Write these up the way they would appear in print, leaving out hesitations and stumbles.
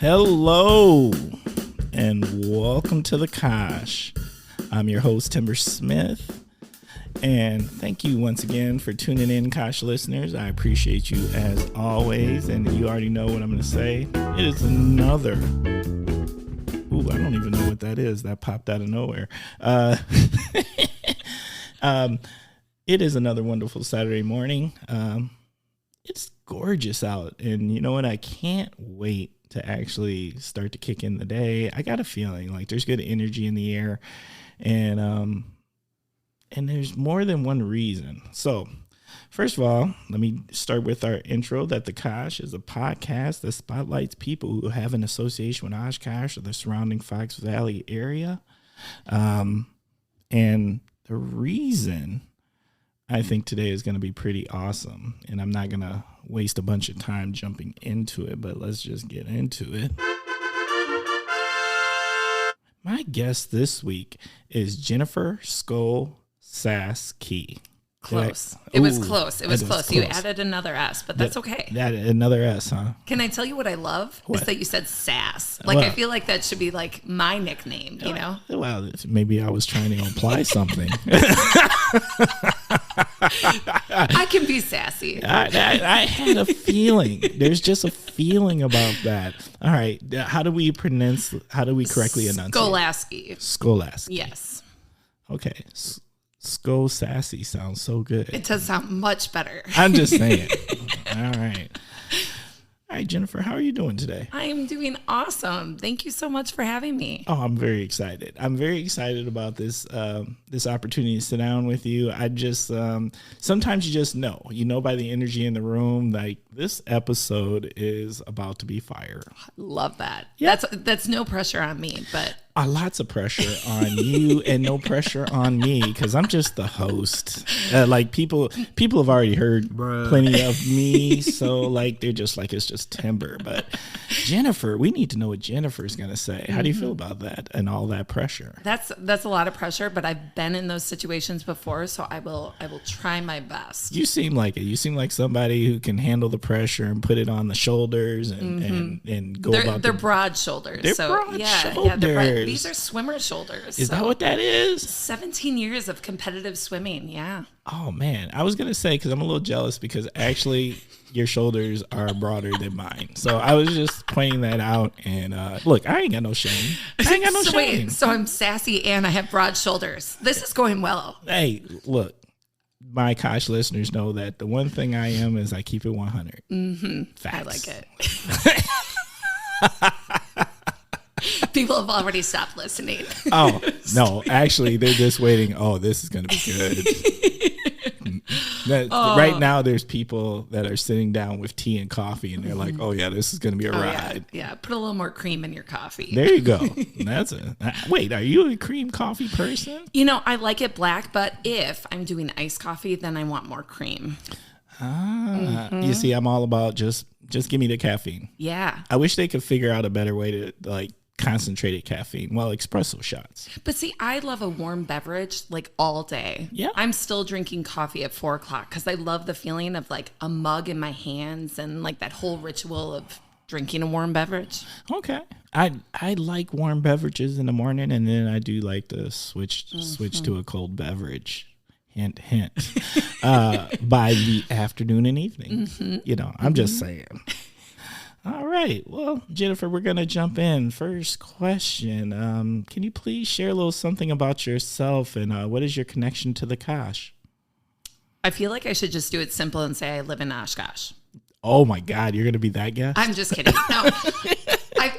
Hello, and welcome to the Kosh. I'm your host, Timber Smith, and thank you once again for tuning in, Kosh listeners. I appreciate you as always, and you already know what I'm going to say. It is another... Ooh, I don't even know what that is. That popped out of nowhere. It is another wonderful Saturday morning. It's gorgeous out, and you know what? I can't wait to actually start to kick in the day. I got a feeling like there's good energy in the air, and there's more than one reason. So, first of all, let me start with our intro that the Kosh is a podcast that spotlights people who have an association with Oshkosh or the surrounding Fox Valley area. And the reason I think today is going to be pretty awesome, and I'm not going to waste a bunch of time jumping into it, but let's just get into it. My guest this week is Jennifer Skolaski. Close. It was close. You added another S, but that's okay. Another S, huh? Can I tell you what I love? What? Is that you said sass. Like, I feel like that should be like my nickname, you know? Well, maybe I was trying to imply something. I can be sassy. I had a feeling. There's just a feeling about that. All right. How do we correctly enunciate? Skolaski. Yes. Okay. Sassy sounds so good. It does sound much better. I'm just saying. All right. All right, Jennifer, how are you doing today? I am doing awesome. Thank you so much for having me. Oh, I'm very excited. I'm very excited about this this opportunity to sit down with you. I just sometimes you just know by the energy in the room, like this episode is about to be fire. Love that. Yeah. That's no pressure on me, but lots of pressure on you and no pressure on me because I'm just the host. Like people have already heard plenty of me, so like they're just like it's just Timber. But Jennifer, we need to know what Jennifer's gonna say. How do you feel about that and all that pressure? That's a lot of pressure, but I've been in those situations before, so I will try my best. You seem like it. You seem like somebody who can handle the pressure and put it on the shoulders and go about. They're broad shoulders. They're broad shoulders. These are swimmer shoulders. Is that what that is? 17 years of competitive swimming, yeah. Oh, man. I was going to say, because I'm a little jealous, because actually your shoulders are broader than mine. So I was just pointing that out. And look, I ain't got no shame. Shame. Wait, so I'm sassy and I have broad shoulders. This is going well. Hey, look. My Kosh listeners know that the one thing I am is I keep it 100. Mm-hmm. Facts. I like it. People have already stopped listening. Oh, no. Actually, they're just waiting. Oh, this is going to be good. Right now, there's people that are sitting down with tea and coffee, and they're like, oh, yeah, this is going to be a ride. Yeah, put a little more cream in your coffee. There you go. Wait, are you a cream coffee person? I like it black, but if I'm doing iced coffee, then I want more cream. You see, I'm all about just give me the caffeine. Yeah. I wish they could figure out a better way to like concentrated caffeine. Well, espresso shots. But see, I love a warm beverage like all day. Yeah. I'm still drinking coffee at 4:00 because I love the feeling of like a mug in my hands and like that whole ritual of drinking a warm beverage. Okay. I like warm beverages in the morning, and then I do like to switch to a cold beverage. Hint, hint. By the afternoon and evening. I'm just saying. All right. Well, Jennifer, we're going to jump in. First question. Can you please share a little something about yourself and what is your connection to the Kosh? I feel like I should just do it simple and say I live in Oshkosh. Oh, my God. You're going to be that guest? I'm just kidding. No.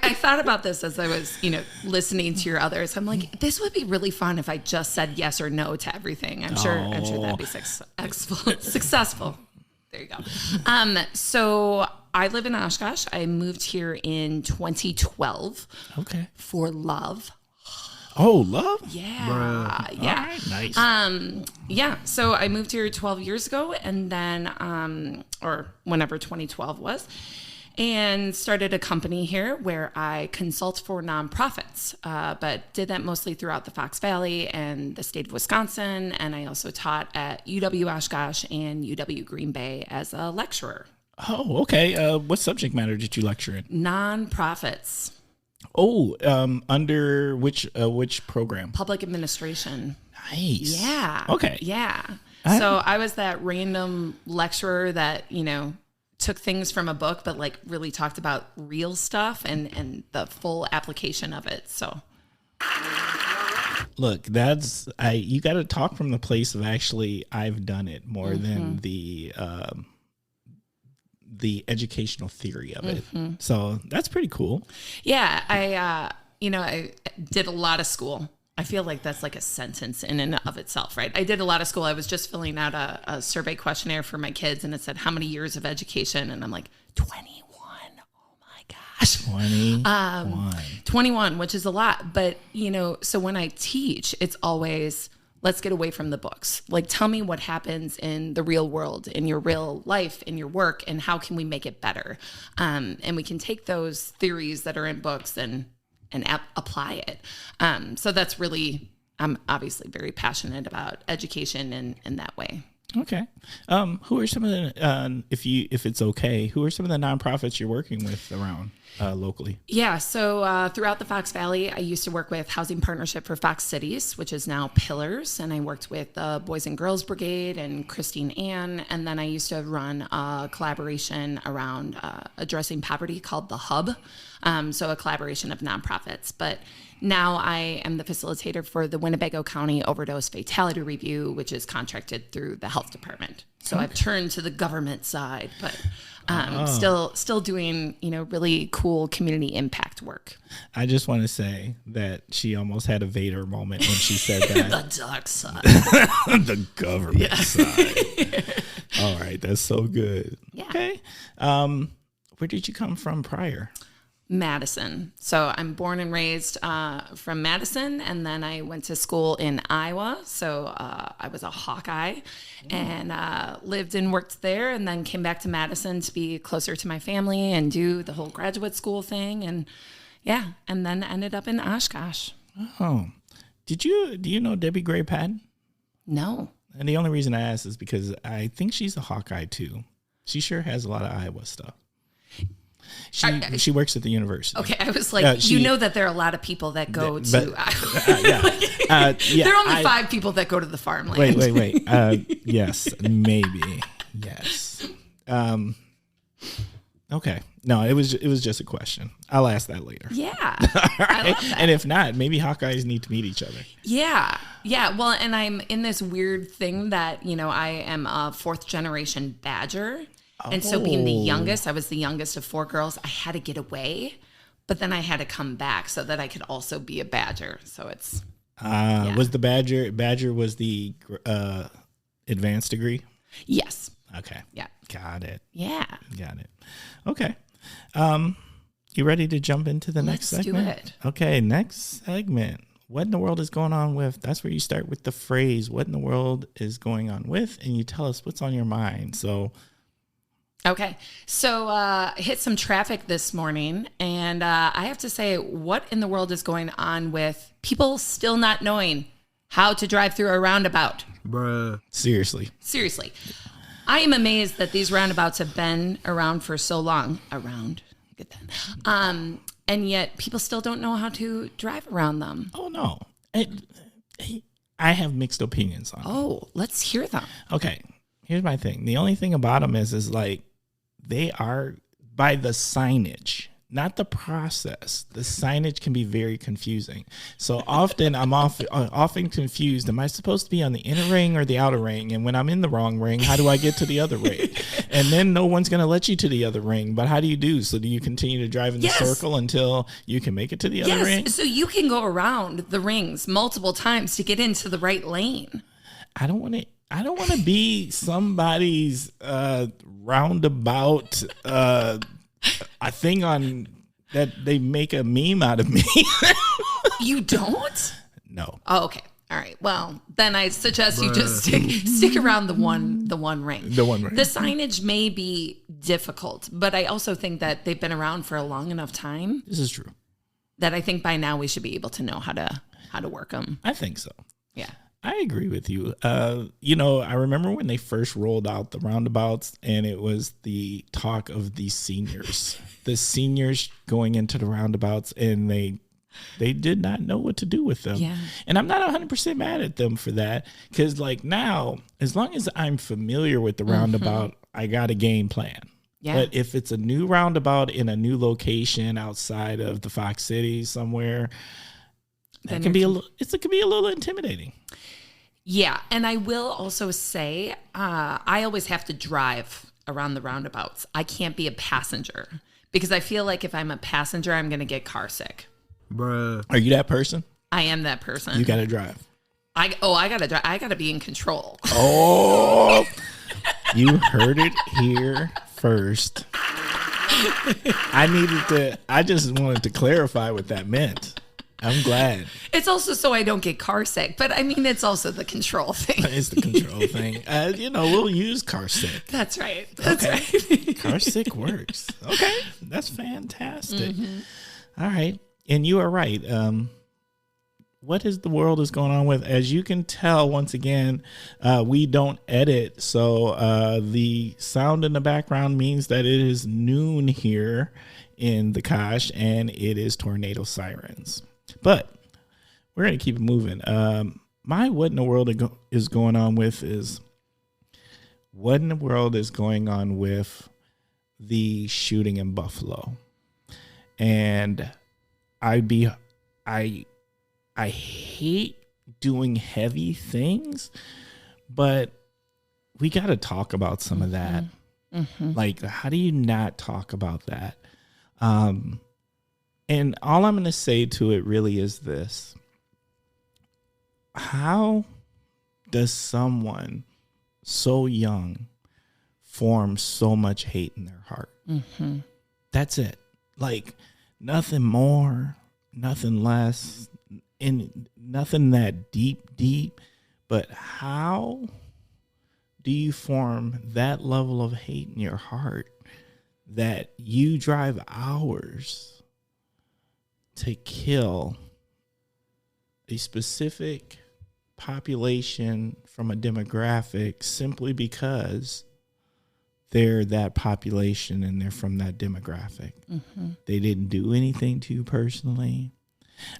I thought about this as I was, listening to your others. I'm like, this would be really fun if I just said yes or no to everything. I'm sure that'd be successful. There you go. So I live in Oshkosh. I moved here in 2012. Okay. For love. Oh, love? Yeah. Bruh. Yeah. All right, nice. Yeah. So I moved here 12 years ago and then, or whenever 2012 was, and started a company here where I consult for nonprofits, but did that mostly throughout the Fox Valley and the state of Wisconsin. And I also taught at UW Oshkosh and UW Green Bay as a lecturer. Oh, okay. What subject matter did you lecture in? Nonprofits. Oh, under which program? Public administration. Nice. Yeah. Okay. Yeah. So I was that random lecturer that, took things from a book, but like really talked about real stuff and the full application of it. So look, you got to talk from the place of actually I've done it more than the educational theory of it. So that's pretty cool. Yeah. I did a lot of school. I feel like that's like a sentence in and of itself, right? I did a lot of school. I was just filling out a survey questionnaire for my kids, and it said, how many years of education? And I'm like, 21. Oh my gosh. 21, which is a lot. But, so when I teach, it's always, let's get away from the books. Like, tell me what happens in the real world, in your real life, in your work, and how can we make it better? And we can take those theories that are in books and apply it. So that's really, I'm obviously very passionate about education in that way. Okay. Who are some of the, if it's okay, who are some of the nonprofits you're working with around locally? Yeah. So throughout the Fox Valley, I used to work with Housing Partnership for Fox Cities, which is now Pillars. And I worked with the Boys and Girls Brigade and Christine Ann. And then I used to run a collaboration around addressing poverty called The Hub. So a collaboration of nonprofits. But now I am the facilitator for the Winnebago County Overdose Fatality Review, which is contracted through the health department. So I've turned to the government side, but still doing, really cool community impact work. I just want to say that she almost had a Vader moment when she said that. The dark side. The government side. All right. That's so good. Yeah. Okay. Where did you come from prior? Madison. So I'm born and raised from Madison, and then I went to school in Iowa. So I was a Hawkeye and lived and worked there, and then came back to Madison to be closer to my family and do the whole graduate school thing. And and then ended up in Oshkosh. Oh, do you know Debbie Gray Patton? No. And the only reason I ask is because I think she's a Hawkeye too. She sure has a lot of Iowa stuff. She works at the university. Okay, I was like, that there are a lot of people that go to Iowa. There are only 5 people that go to the farmland. Wait. Yes, maybe. Yes. Okay. No, it was just a question. I'll ask that later. Yeah. Right? I love that. And if not, maybe Hawkeyes need to meet each other. Yeah. Yeah. Well, and I'm in this weird thing that, I am a 4th generation Badger. And so being the youngest, I was the youngest of 4 girls. I had to get away, but then I had to come back so that I could also be a Badger. So it's was the Badger was the advanced degree? Yes. Okay. Yeah. Got it. Yeah. Got it. Okay. You ready to jump into the next segment? Let's do it. Okay, next segment. What in the world is going on with? That's where you start with the phrase, what in the world is going on with? And you tell us what's on your mind. So okay. So hit some traffic this morning, and I have to say, what in the world is going on with people still not knowing how to drive through a roundabout? Bruh. Seriously. I am amazed that these roundabouts have been around for so long. Get that. And yet people still don't know how to drive around them. Oh, no. I have mixed opinions on them. Oh, let's hear them. Okay. Here's my thing. The only thing about them is like, they are by the signage, not the process. The signage can be very confusing. So often I'm often confused. Am I supposed to be on the inner ring or the outer ring? And when I'm in the wrong ring, how do I get to the other ring? And then no one's going to let you to the other ring. But how do you do? So do you continue to drive in the circle until you can make it to the other ring? So you can go around the rings multiple times to get into the right lane. I don't want to be somebody's roundabout a thing on that they make a meme out of me. You don't? No. Oh, okay. All right. Well, then I suggest you just stick around the one ring. The one ring. The signage may be difficult, but I also think that they've been around for a long enough time. This is true. That I think by now we should be able to know how to work them. I think so. Yeah. I agree with you. I remember when they first rolled out the roundabouts, and it was the talk of the seniors going into the roundabouts, and they did not know what to do with them. Yeah. And I'm not 100% mad at them for that, because like now, as long as I'm familiar with the roundabout, I got a game plan. Yeah. But if it's a new roundabout in a new location outside of the Fox City somewhere, it can be a little intimidating. Yeah. And I will also say, I always have to drive around the roundabouts. I can't be a passenger because I feel like if I'm a passenger, I'm going to get car sick. Bruh. Are you that person? I am that person. You got to drive. I got to drive. I got to be in control. Oh, you heard it here first. I just wanted to clarify what that meant. I'm glad. It's also so I don't get car sick, but I mean, it's also the control thing. It's the control thing. We'll use car sick. That's right. Right. Car sick works. Okay. That's fantastic. All right. And you are right. What is the world is going on with? As you can tell, once again, we don't edit. So the sound in the background means that it is noon here in the Kosh, and it is tornado sirens. But we're going to keep it moving. My what in the world is going on with is what in the world is going on with the shooting in Buffalo. And I hate doing heavy things, but we got to talk about some of that. Like, how do you not talk about that? And all I'm going to say to it really is this. How does someone so young form so much hate in their heart? That's it. Like, nothing more, nothing less, and nothing that deep. But how do you form that level of hate in your heart that you drive hours to kill a specific population from a demographic simply because they're that population and they're from that demographic? They didn't do anything to you personally.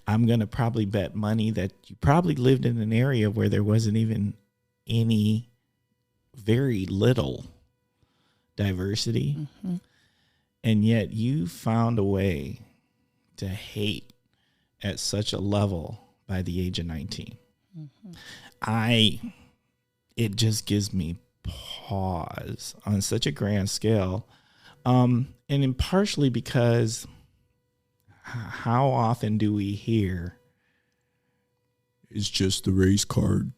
I'm going to probably bet money that you probably lived in an area where there wasn't even any, very little diversity. And yet you found a way to hate at such a level by the age of 19. It just gives me pause on such a grand scale. And in partially because how often do we hear it's just the race card?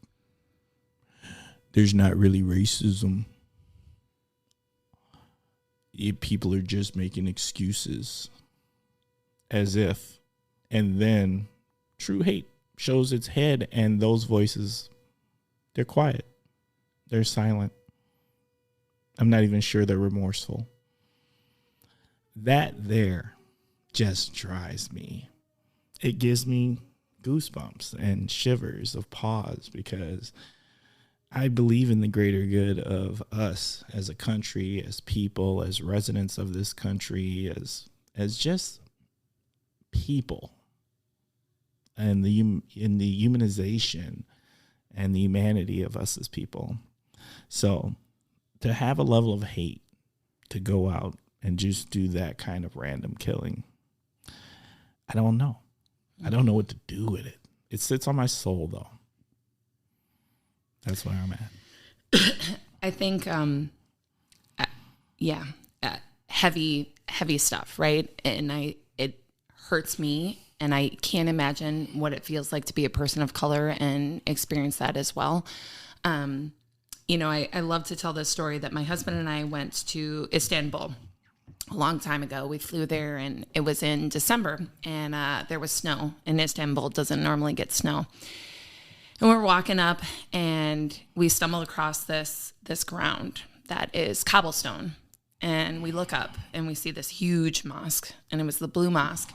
There's not really racism. People are just making excuses as if, and then true hate shows its head, and those voices, they're quiet. They're silent. I'm not even sure they're remorseful. That there just drives me. It gives me goosebumps and shivers of pause because I believe in the greater good of us as a country, as people, as residents of this country, as just people, and in the humanization and the humanity of us as people. So to have a level of hate to go out and just do that kind of random killing, I don't know. I don't know what to do with it. It sits on my soul, though. That's where I'm at. I think, heavy stuff, right? And it hurts me, and I can't imagine what it feels like to be a person of color and experience that as well. I love to tell this story that my husband and I went to Istanbul a long time ago. We flew there, and it was in December, and there was snow. And Istanbul doesn't normally get snow. And we're walking up, and we stumble across this ground that is cobblestone. And we look up, and we see this huge mosque, and it was the Blue Mosque.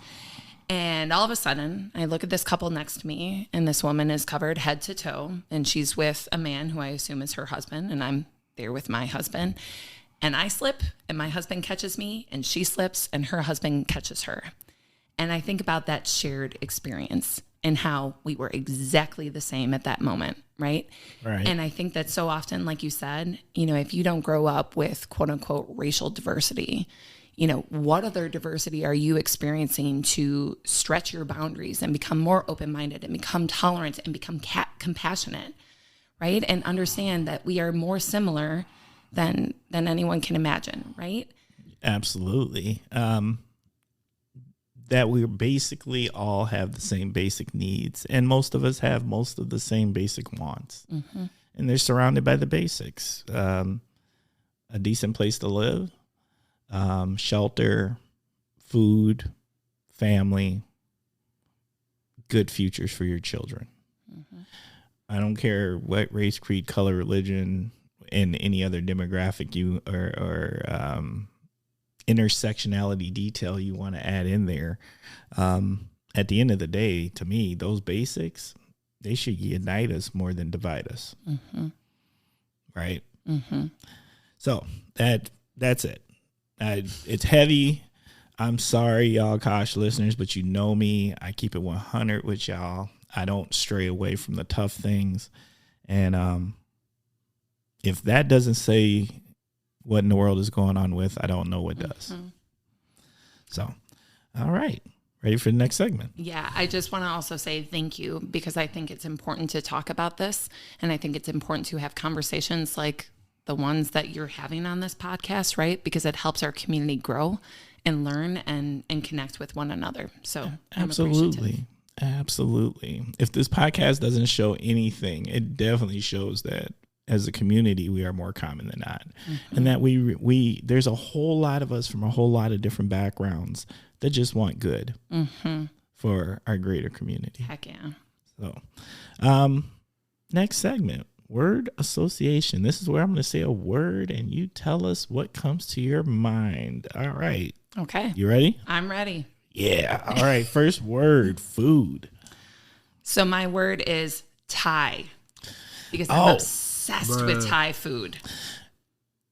And all of a sudden, I look at this couple next to me, and this woman is covered head to toe, and she's with a man who I assume is her husband, and I'm there with my husband. And I slip, and my husband catches me, and she slips, and her husband catches her. And I think about that shared experience and how we were exactly the same at that moment, right? Right. And I think that so often, like you said, if you don't grow up with quote unquote racial diversity, what other diversity are you experiencing to stretch your boundaries and become more open-minded and become tolerant and become compassionate, right? And understand that we are more similar than anyone can imagine, right? Absolutely. That we basically all have the same basic needs, and most of us have most of the same basic wants. Mm-hmm. And they're surrounded by the basics. A decent place to live, shelter, food, family, good futures for your children. Mm-hmm. I don't care what race, creed, color, religion, and any other demographic you or intersectionality detail you want to add in there. At the end of the day, to me, those basics, they should unite us more than divide us. Mm-hmm. Right? Mm-hmm. So that's it. It's heavy. I'm sorry, y'all, Kosh listeners, but you know me. I keep it 100 with y'all. I don't stray away from the tough things. And if that doesn't say what in the world is going on with, I don't know what does. Mm-hmm. So, all right. Ready for the next segment? Yeah, I just want to also say thank you, because I think it's important to talk about this. And I think it's important to have conversations like the ones that you're having on this podcast, right? Because it helps our community grow and learn and connect with one another. So absolutely. Absolutely. If this podcast doesn't show anything, it definitely shows that as a community, we are more common than not. Mm-hmm. And that we there's a whole lot of us from a whole lot of different backgrounds that just want good for our greater community. Heck yeah. So, next segment, word association. This is where I'm going to say a word and you tell us what comes to your mind. All right. Okay. You ready? I'm ready. Yeah. All right. First word, food. So my word is Thai, because I'm obsessed with Thai food.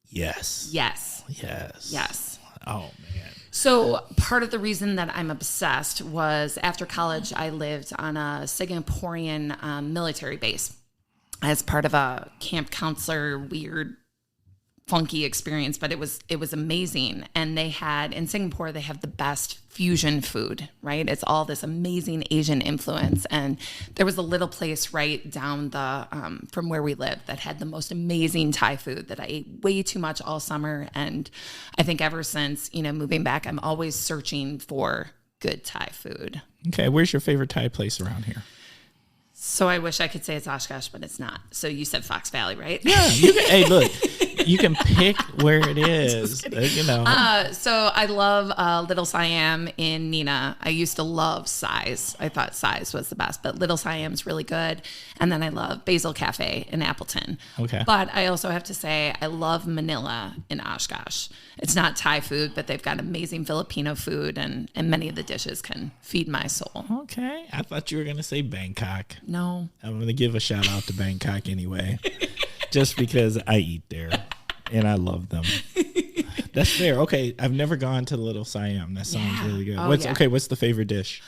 Yes. Yes. Yes. Yes. Oh, man. So part of the reason that I'm obsessed was after college, I lived on a Singaporean military base as part of a camp counselor, weird, funky experience, but it was amazing. And they had, in Singapore, they have the best fusion food, right? It's all this amazing Asian influence. And there was a little place right down the, from where we lived that had the most amazing Thai food that I ate way too much all summer. And I think ever since, moving back, I'm always searching for good Thai food. Okay. Where's your favorite Thai place around here? So I wish I could say it's Oshkosh, but it's not. So you said Fox Valley, right? Yeah. Hey, look, you can pick where it is. So I love Little Siam in Neenah. I used to love Size. I thought Size was the best, but Little Siam's really good. And then I love Basil Cafe in Appleton. Okay. But I also have to say I love Manila in Oshkosh. It's not Thai food, but they've got amazing Filipino food, and many of the dishes can feed my soul. Okay. I thought you were going to say Bangkok. No. I'm going to give a shout out to Bangkok anyway, just because I eat there and I love them. That's fair. Okay. I've never gone to Little Siam. That sounds really good. Okay. What's the favorite dish?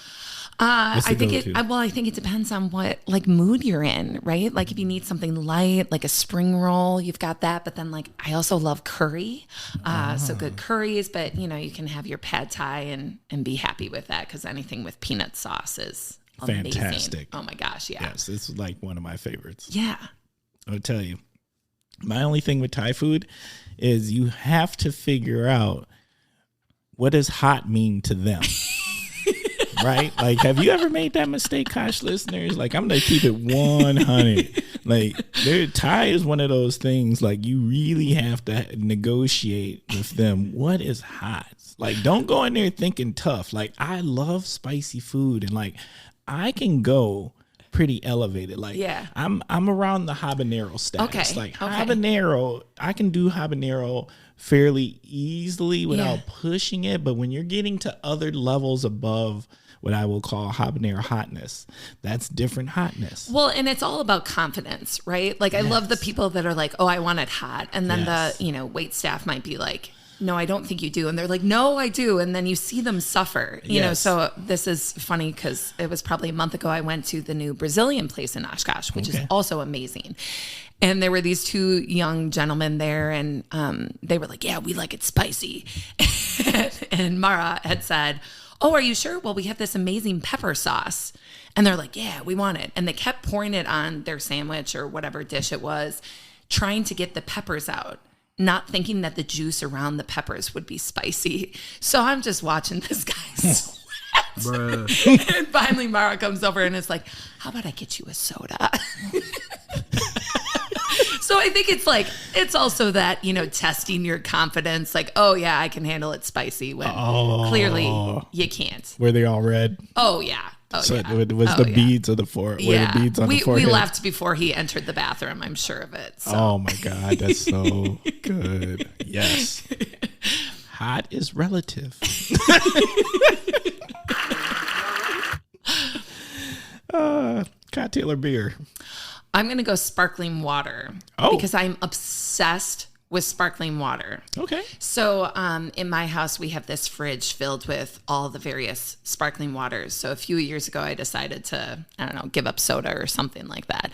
I think it depends on what mood you're in, right? Like if you need something light, like a spring roll, you've got that. But then I also love curry. So good curries, but you can have your pad thai and be happy with that, because anything with peanut sauce is amazing. Fantastic. Oh my gosh. Yeah. Yes. It's one of my favorites. Yeah. I'll tell you, my only thing with Thai food is you have to figure out what does hot mean to them. Right? Have you ever made that mistake, Kosh listeners? I'm going to keep it 100. Thai is one of those things, you really have to negotiate with them. What is hot? Don't go in there thinking tough. I love spicy food, and I can go pretty elevated. I'm around the habanero status. Okay. Habanero, I can do habanero fairly easily without pushing it. But when you're getting to other levels above what I will call habanero hotness, that's different hotness. Well, and it's all about confidence, right? Like I love the people that are like, oh, I want it hot. And then the, wait staff might be like, no, I don't think you do. And they're like, no, I do. And then you see them suffer, you know? So this is funny because it was probably a month ago. I went to the new Brazilian place in Oshkosh, which is also amazing. And there were these two young gentlemen there, and they were like, yeah, we like it spicy. And Mara had said, oh, are you sure? Well, we have this amazing pepper sauce. And they're like, yeah, we want it. And they kept pouring it on their sandwich or whatever dish it was, trying to get the peppers out, not thinking that the juice around the peppers would be spicy. So I'm just watching this guy sweat. And finally Mara comes over and is like, how about I get you a soda? So I think it's also that, testing your confidence. Like, oh yeah, I can handle it spicy when clearly you can't. Were they all red? Oh yeah. Oh, so yeah. it was the beads of the forehead. Yeah. The beads on the forehead. We left before he entered the bathroom, I'm sure of it. So. Oh my God, that's so good. Yes. Hot is relative. Cocktail or beer? I'm going to go sparkling water because I'm obsessed with sparkling water. Okay. So in my house, we have this fridge filled with all the various sparkling waters. So a few years ago, I decided to, give up soda or something like that.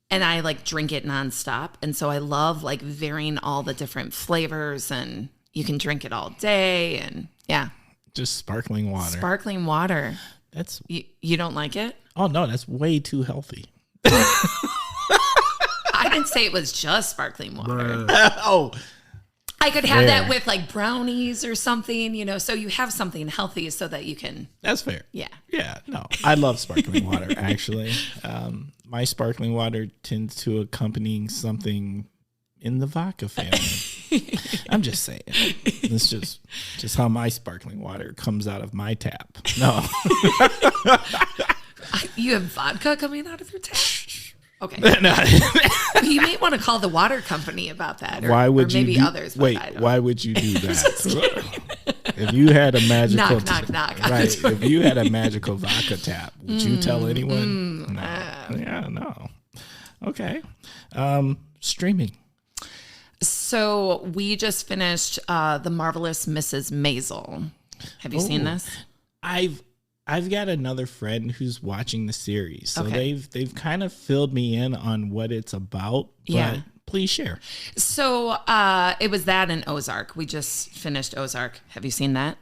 And I drink it nonstop. And so I love varying all the different flavors, and you can drink it all day. And yeah. Just sparkling water. Sparkling water. That's you don't like it? Oh no, that's way too healthy. I didn't say it was just sparkling water. I could have that with brownies or something, so you have something healthy so that you can. That's fair. Yeah. Yeah. No, I love sparkling water, actually. My sparkling water tends to accompany something in the vodka family. I'm just saying. It's just how my sparkling water comes out of my tap. No. You have vodka coming out of your tap? Okay. You may want to call the water company about that. Why would you maybe others. Why would you do that? If you had a magical knock. Right. If you had a magical vodka tap, would you tell anyone? No. Yeah, no. Okay. Streaming. So we just finished The Marvelous Mrs. Maisel. Have you seen this? I've got another friend who's watching the series, so they've kind of filled me in on what it's about. But please share. So it was that and Ozark. We just finished Ozark. Have you seen that?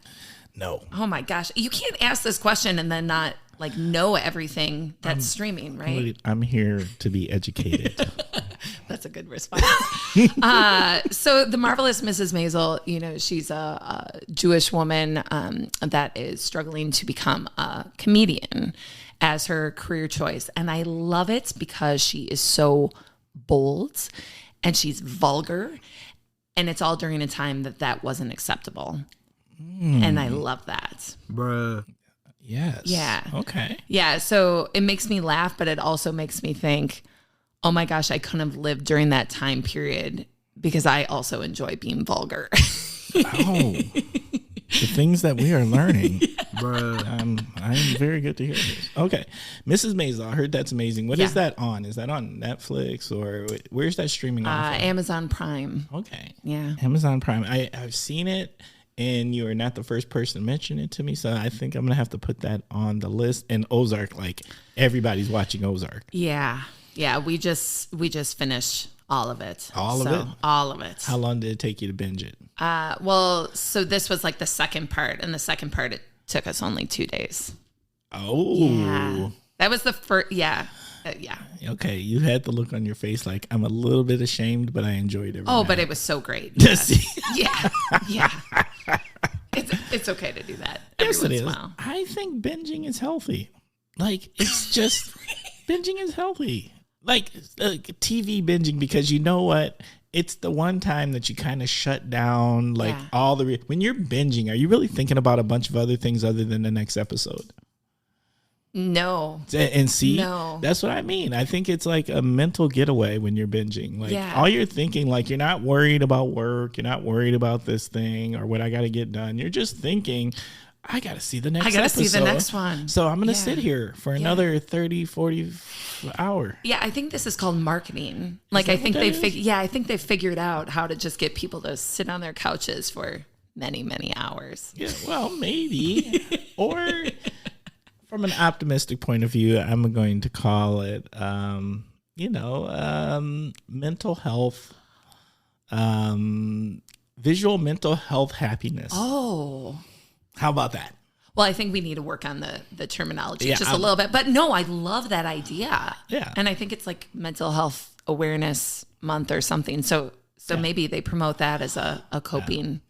No. Oh my gosh, you can't ask this question and then not know everything that's streaming, right? I'm here to be educated. That's a good response. So the Marvelous Mrs. Maisel, she's a Jewish woman that is struggling to become a comedian as her career choice. And I love it because she is so bold and she's vulgar. And it's all during a time that wasn't acceptable. And I love that. Bruh. Yes. Yeah. Okay. Yeah. So it makes me laugh, but it also makes me think, oh my gosh, I couldn't have lived during that time period because I also enjoy being vulgar. The things that we are learning. Bruh. I'm very good to hear this. Okay. Mrs. Maisel, I heard that's amazing. What is that on? Is that on Netflix or where's that streaming on? Amazon Prime. Okay. Yeah. Amazon Prime. I've seen it. And you are not the first person to mention it to me, so I think I'm gonna have to put that on the list. And Ozark, everybody's watching Ozark. Yeah. We just finished all of it. All of it. How long did it take you to binge it? So this was the second part, and the second part it took us only 2 days. Oh. Yeah. That was the first. Yeah. Yeah. Okay, you had the look on your face I'm a little bit ashamed, but I enjoyed it. But it was so great. Yes. Yeah. It's okay to do that every once in a while. I think binging is healthy. It's just binging is healthy. TV binging, because you know what? It's the one time that you kind of shut down when you're binging, are you really thinking about a bunch of other things other than the next episode? No. And see, No. that's what I mean. I think it's like a mental getaway when you're binging. Like all you're thinking, like you're not worried about work. You're not worried about this thing or what I got to get done. You're just thinking, I got to see the next episode. I got to see the next one. So I'm going to sit here for another 30, 40 hour. Yeah, I think this is called marketing. Like I think I think they've figured out how to just get people to sit on their couches for many, many hours. Yeah, well, maybe. Or from an optimistic point of view, I'm going to call it, mental health, visual mental health happiness. Oh. How about that? Well, I think we need to work on the terminology just a little bit. But no, I love that idea. Yeah. And I think it's like Mental Health Awareness Month or something. So maybe they promote that as a coping.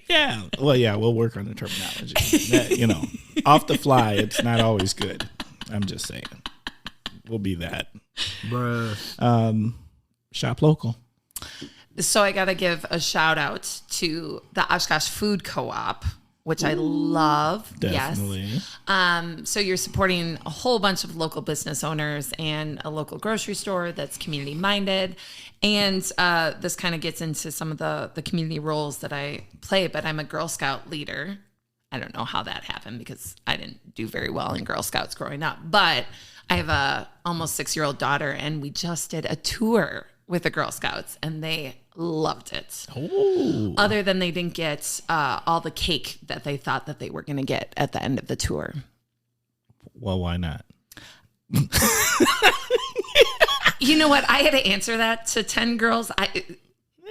Yeah. Well, yeah, we'll work on the terminology. That, off the fly, it's not always good. I'm just saying. We'll be that. Bruh. Shop local. So I got to give a shout out to the Oshkosh Food Co-op, which I love. Definitely. Yes. So you're supporting a whole bunch of local business owners and a local grocery store that's community minded. And this kind of gets into some of the community roles that I play, but I'm a Girl Scout leader. I don't know how that happened because I didn't do very well in Girl Scouts growing up, but I have a almost 6-year-old daughter and we just did a tour with the Girl Scouts and they loved it. Oh. Other than they didn't get all the cake that they thought that they were going to get at the end of the tour. Well, why not? You know what? I had to answer that to 10 girls.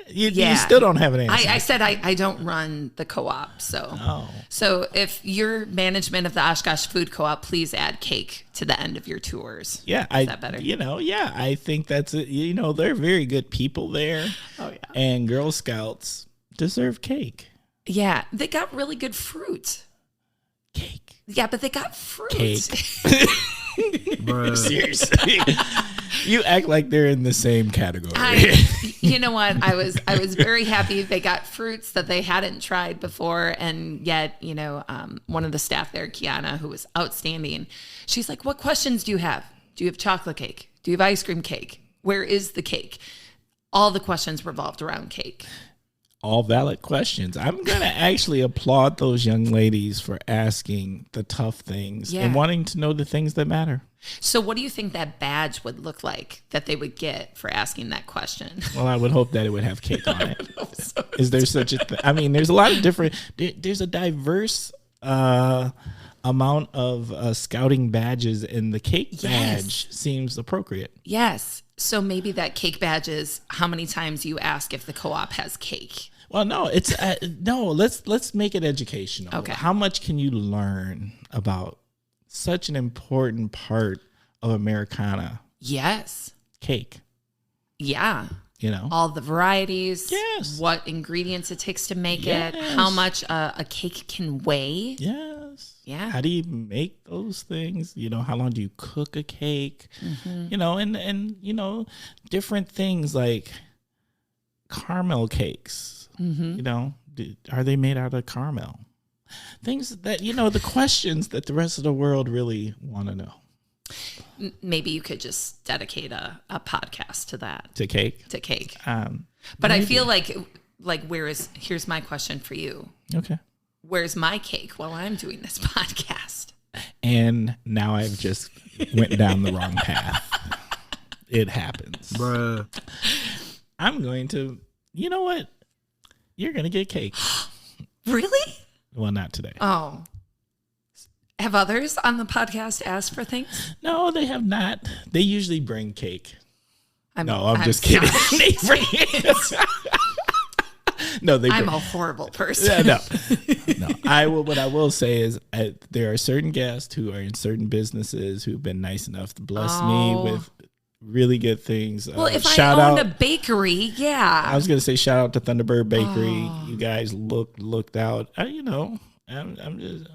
You still don't have an answer. I said I don't run the co-op. So if you're management of the Oshkosh Food Co-op, please add cake to the end of your tours. Yeah. Is that better? I think that's it. They're very good people there. Oh, yeah. And Girl Scouts deserve cake. Yeah. They got really good fruit. Cake. Yeah, but they got fruit. Cake. Seriously. You act like they're in the same category. You know what? I was very happy they got fruits that they hadn't tried before. And yet, one of the staff there, Kiana, who was outstanding, she's like, what questions do you have? Do you have chocolate cake? Do you have ice cream cake? Where is the cake? All the questions revolved around cake. All valid questions. I'm going to actually applaud those young ladies for asking the tough things and wanting to know the things that matter. So what do you think that badge would look like that they would get for asking that question? Well, I would hope that it would have cake on it. Is there such a thing? I mean, there's a lot of different, there's a diverse amount of scouting badges, and the cake badge seems appropriate. Yes. So maybe that cake badge is how many times you ask if the co-op has cake. Well, no, it's let's make it educational. Okay. How much can you learn about such an important part of Americana? Yes. Cake. Yeah. you know? All the varieties. Yes. What ingredients it takes to make it. How much a cake can weigh. Yes. Yeah. How do you make those things? You know, how long do you cook a cake? Mm-hmm. You know, and you know, different things like caramel cakes. Mm-hmm. You know, are they made out of caramel? Things that, you know, the questions that the rest of the world really want to know. Maybe you could just dedicate a podcast to that. To cake? To cake. But maybe. I feel like here's my question for you. Okay. Where's my cake while I'm doing this podcast? And now I've just went down the wrong path. It happens. Bruh. I'm going to, you know what? You're going to get cake. Really? Well, not today. Oh. Have others on the podcast asked for things? No, they have not. They usually bring cake. I'm just sorry. kidding. They bring it. No, I'm a horrible person. No. What I will say is there are certain guests who are in certain businesses who've been nice enough to bless me with really good things. Well, if I owned a bakery, yeah. I was going to say shout out to Thunderbird Bakery. You guys looked out. You know, I'm just...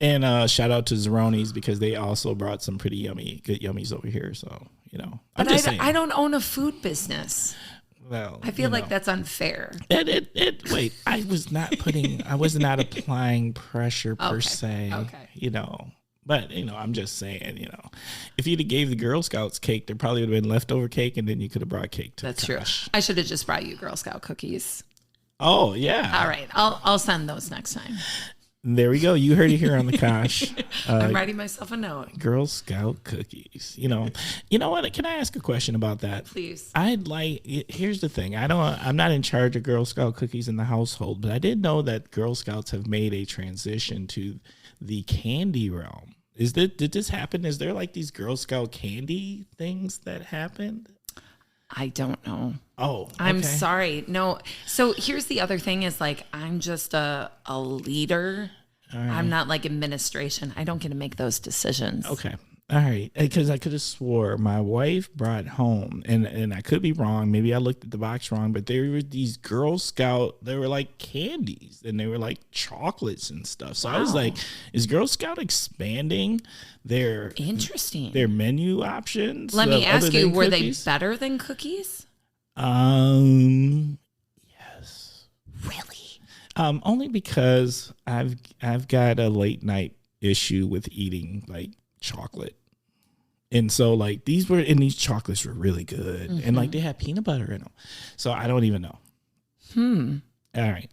And shout out to Zeroni's because they also brought some pretty good yummies over here. So, you know, I don't own a food business. Well, I feel like that's unfair. Wait, I was not applying pressure per se. Okay. You know, But, I'm just saying, if you'd have gave the Girl Scouts cake, there probably would have been leftover cake, and then you could have brought cake to That's the true. I should have just brought you Girl Scout cookies. Oh, yeah. All right. I'll send those next time. There we go. You heard it here on the Kosh. I'm writing myself a note. Girl Scout cookies. You know what? Can I ask a question about that? Please. Here's the thing. I'm not in charge of Girl Scout cookies in the household, but I did know that Girl Scouts have made a transition to the candy realm. Did this happen? Is there like these Girl Scout candy things that happened? I don't know. Oh, okay. I'm sorry. No. So here's the other thing is like, I'm just a leader. Right. I'm not like administration. I don't get to make those decisions. Okay. All right. Because I could have swore my wife brought home, and I could be wrong. Maybe I looked at the box wrong, but there were these Girl Scout, they were like candies, and they were like chocolates and stuff. So I was like, is Girl Scout expanding their menu options? Let me ask you, were they better than cookies? Yes. Really? Only because I've got a late night issue with eating like chocolate. And so like these chocolates were really good. Mm-hmm. And like they had peanut butter in them. So I don't even know. All right.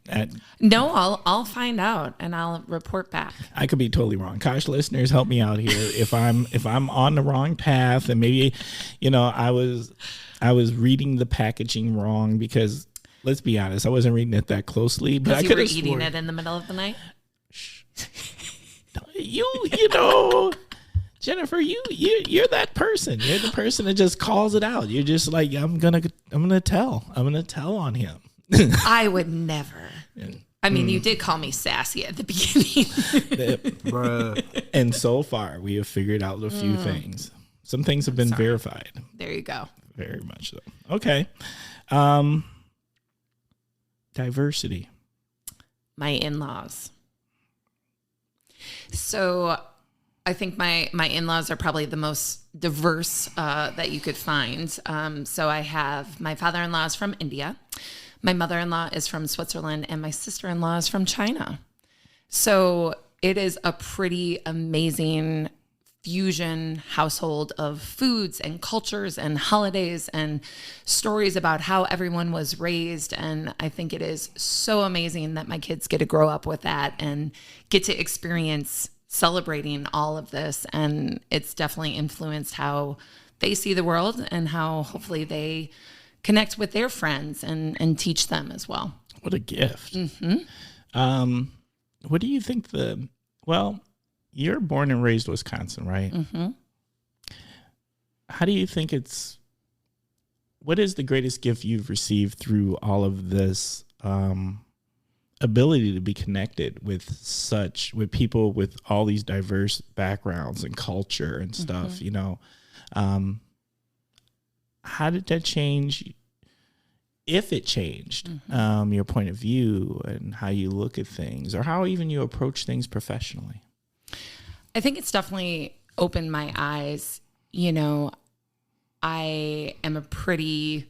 No, I'll find out and I'll report back. I could be totally wrong. Kosh listeners, help me out here. If I'm on the wrong path, and maybe, I was reading the packaging wrong, because let's be honest, I wasn't reading it that closely. But I could have eating it in the middle of the night. Jennifer, you're that person. You're the person that just calls it out. You're just like, I'm gonna tell on him. I would never. I mean, you did call me sassy at the beginning. Bruh. And so far, we have figured out a few things. Some things have been verified. There you go. Very much so. Okay. Diversity. My in-laws. So I think my in-laws are probably the most diverse that you could find. So I have my father-in-law is from India. My mother-in-law is from Switzerland, and my sister-in-law is from China. So it is a pretty amazing fusion household of foods and cultures and holidays and stories about how everyone was raised. And I think it is so amazing that my kids get to grow up with that and get to experience celebrating all of this. And it's definitely influenced how they see the world and how hopefully they connect with their friends and teach them as well. What a gift. Mm-hmm. What do you think you're born and raised Wisconsin, right? Mm-hmm. How do you think what is the greatest gift you've received through all of this ability to be connected with people with all these diverse backgrounds and culture and stuff, how did that change, if it changed, your point of view and how you look at things, or how even you approach things professionally? I think it's definitely opened my eyes. I am a pretty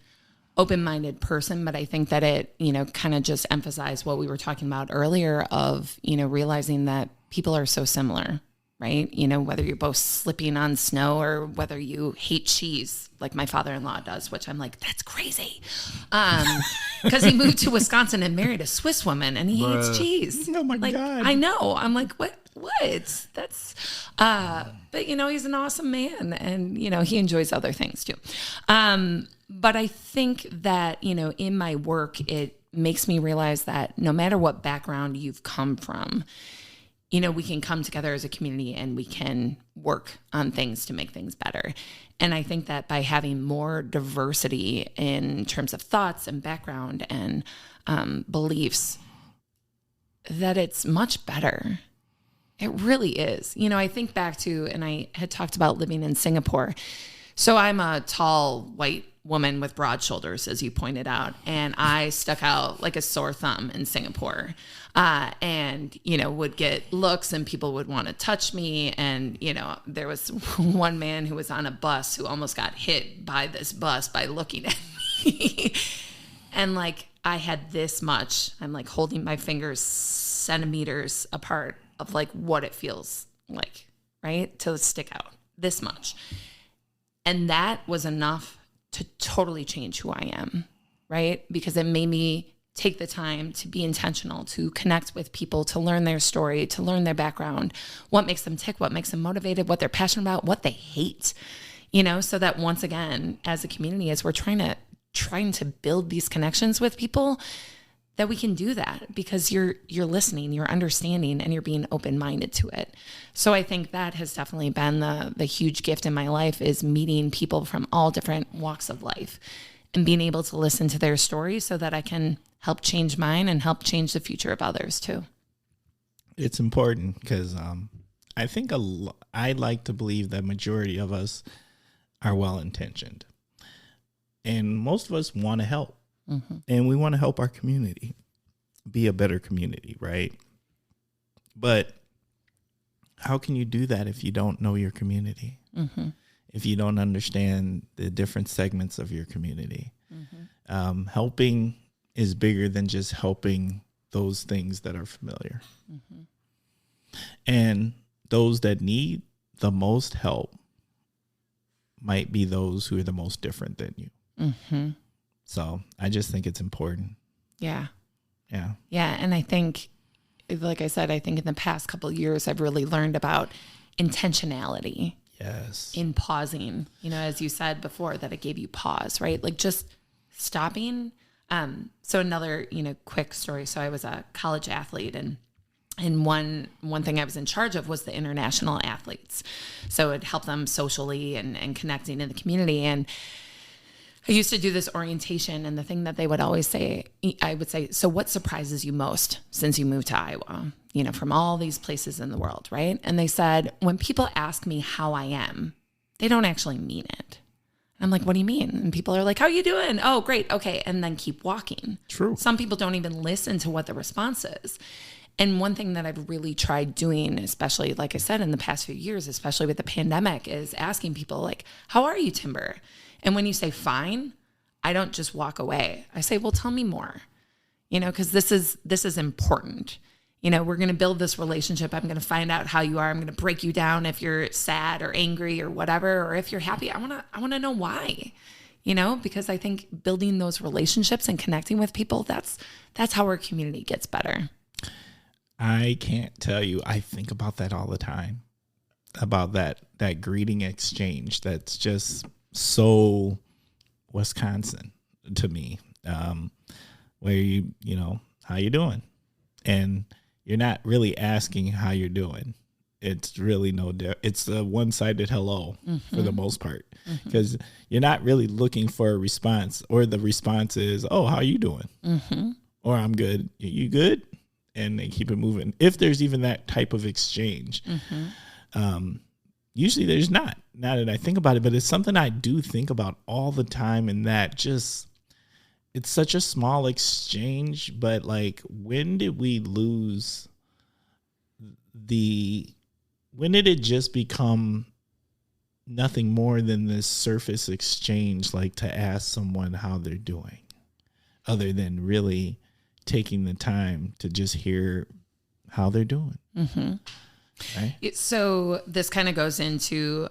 open-minded person, but I think that it, kind of just emphasized what we were talking about earlier of, realizing that people are so similar, right? Whether you're both slipping on snow or whether you hate cheese, like my father-in-law does, which I'm like, that's crazy. Because he moved to Wisconsin and married a Swiss woman and he hates cheese. Oh my God. I know. I'm like, what? That's, but he's an awesome man and, he enjoys other things too. But I think that, in my work, it makes me realize that no matter what background you've come from, we can come together as a community and we can work on things to make things better. And I think that by having more diversity in terms of thoughts and background and beliefs, that it's much better. It really is. I think back to, and I had talked about living in Singapore. So I'm a tall white woman with broad shoulders, as you pointed out, and I stuck out like a sore thumb in Singapore. And would get looks and people would want to touch me. And, there was one man who was on a bus who almost got hit by this bus by looking at me. And like, I had this much, I'm like holding my fingers centimeters apart of like what it feels like, right? To stick out this much. And that was enough to totally change who I am, right? Because it made me take the time to be intentional, to connect with people, to learn their story, to learn their background, what makes them tick, what makes them motivated, what they're passionate about, what they hate, so that once again, as a community, as we're trying to build these connections with people, that we can do that because you're listening, you're understanding, and you're being open-minded to it. So I think that has definitely been the huge gift in my life, is meeting people from all different walks of life and being able to listen to their stories so that I can help change mine and help change the future of others too. It's important because I think I like to believe that majority of us are well-intentioned. And most of us want to help. Mm-hmm. And we want to help our community be a better community, right? But how can you do that if you don't know your community? Mm-hmm. If you don't understand the different segments of your community? Mm-hmm. Helping is bigger than just helping those things that are familiar. Mm-hmm. And those that need the most help might be those who are the most different than you. Mm-hmm. So I just think it's important. Yeah. Yeah. Yeah. And I think, like I said, I think in the past couple of years, I've really learned about intentionality. Yes. In pausing, as you said before, that it gave you pause, right? Like just stopping. So another, quick story. So I was a college athlete, and one thing I was in charge of was the international athletes. So it helped them socially and connecting in the community. And I used to do this orientation, and the thing that they would always say, I would say, so what surprises you most since you moved to Iowa, from all these places in the world, right? And they said, when people ask me how I am, they don't actually mean it. And I'm like, what do you mean? And people are like, how you doing? Oh, great. Okay. And then keep walking. True. Some people don't even listen to what the response is. And one thing that I've really tried doing, especially, like I said, in the past few years, especially with the pandemic, is asking people like, how are you, Timber? And when you say fine, I don't just walk away. I say, well, tell me more, because this is important. We're going to build this relationship. I'm going to find out how you are. I'm going to break you down if you're sad or angry or whatever, or if you're happy. I want to know why, because I think building those relationships and connecting with people, that's how our community gets better. I can't tell you. I think about that all the time, about that greeting exchange. That's just so Wisconsin to me, where how you doing? And you're not really asking how you're doing. It's really it's a one-sided hello for the most part, because you're not really looking for a response, or the response is, oh, how you doing? Mm-hmm. Or I'm good. You good? And they keep it moving. If there's even that type of exchange. Mm-hmm. Usually there's not, now that I think about it, but it's something I do think about all the time. And that just, it's such a small exchange, but like, when did we lose when did it just become nothing more than this surface exchange, like to ask someone how they're doing, other than really taking the time to just hear how they're doing? Mm-hmm. Right. So this kind of goes into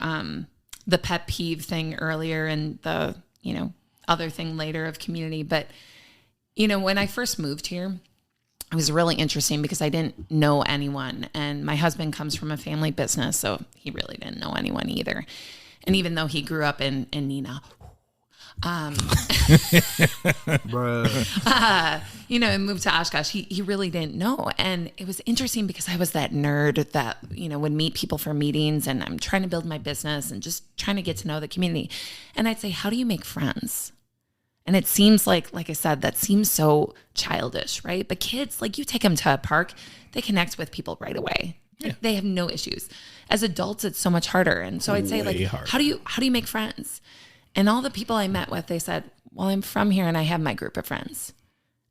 the pet peeve thing earlier and the, other thing later of community. But, when I first moved here, it was really interesting because I didn't know anyone. And my husband comes from a family business, so he really didn't know anyone either. And even though he grew up in Neenah, and moved to Oshkosh, he really didn't know. And it was interesting because I was that nerd that, would meet people for meetings, and I'm trying to build my business and just trying to get to know the community. And I'd say, how do you make friends? And it seems like I said, that seems so childish, right? But kids, like, you take them to a park, they connect with people right away. Yeah. They have no issues. As adults, it's so much harder. And so I'd say, harder. how do you make friends? And all the people I met with, they said, well, I'm from here and I have my group of friends.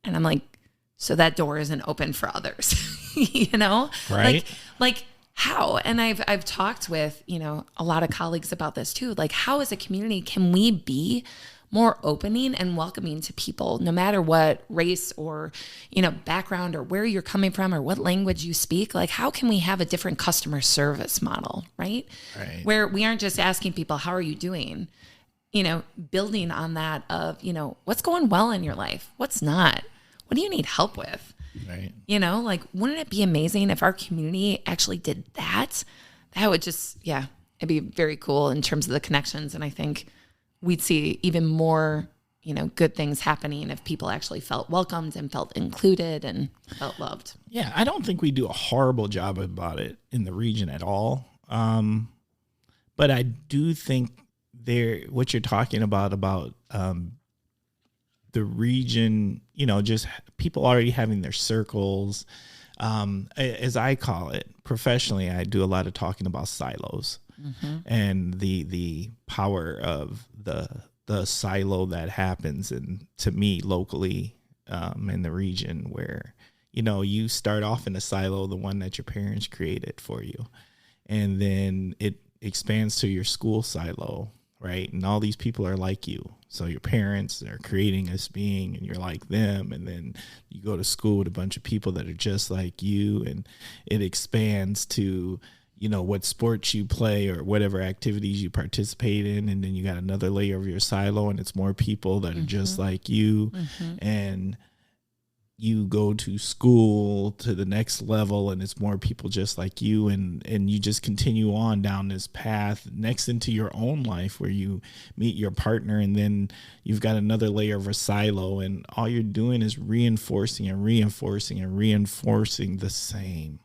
And I'm like, so that door isn't open for others, Right. Like how? And I've talked with, a lot of colleagues about this too. Like, how as a community can we be more opening and welcoming to people, no matter what race or, background or where you're coming from or what language you speak. Like, how can we have a different customer service model, right? Where we aren't just asking people, how are you doing? Building on that of, what's going well in your life? What's not? What do you need help with? Right. Like, wouldn't it be amazing if our community actually did that? That would just, it'd be very cool in terms of the connections. And I think we'd see even more, good things happening if people actually felt welcomed and felt included and felt loved. Yeah, I don't think we do a horrible job about it in the region at all. But I do think what you're talking about the region, just people already having their circles. As I call it professionally, I do a lot of talking about silos and the power of the silo that happens, and to me locally in the region where, you start off in a silo, the one that your parents created for you, and then it expands to your school silo, right? And all these people are like you. So your parents are creating this being and you're like them. And then you go to school with a bunch of people that are just like you, and it expands to, what sports you play or whatever activities you participate in. And then you got another layer of your silo, and it's more people that are just like you. And you go to school to the next level, and it's more people just like you, and you just continue on down this path next into your own life where you meet your partner, and then you've got another layer of a silo, and all you're doing is reinforcing and reinforcing and reinforcing the same.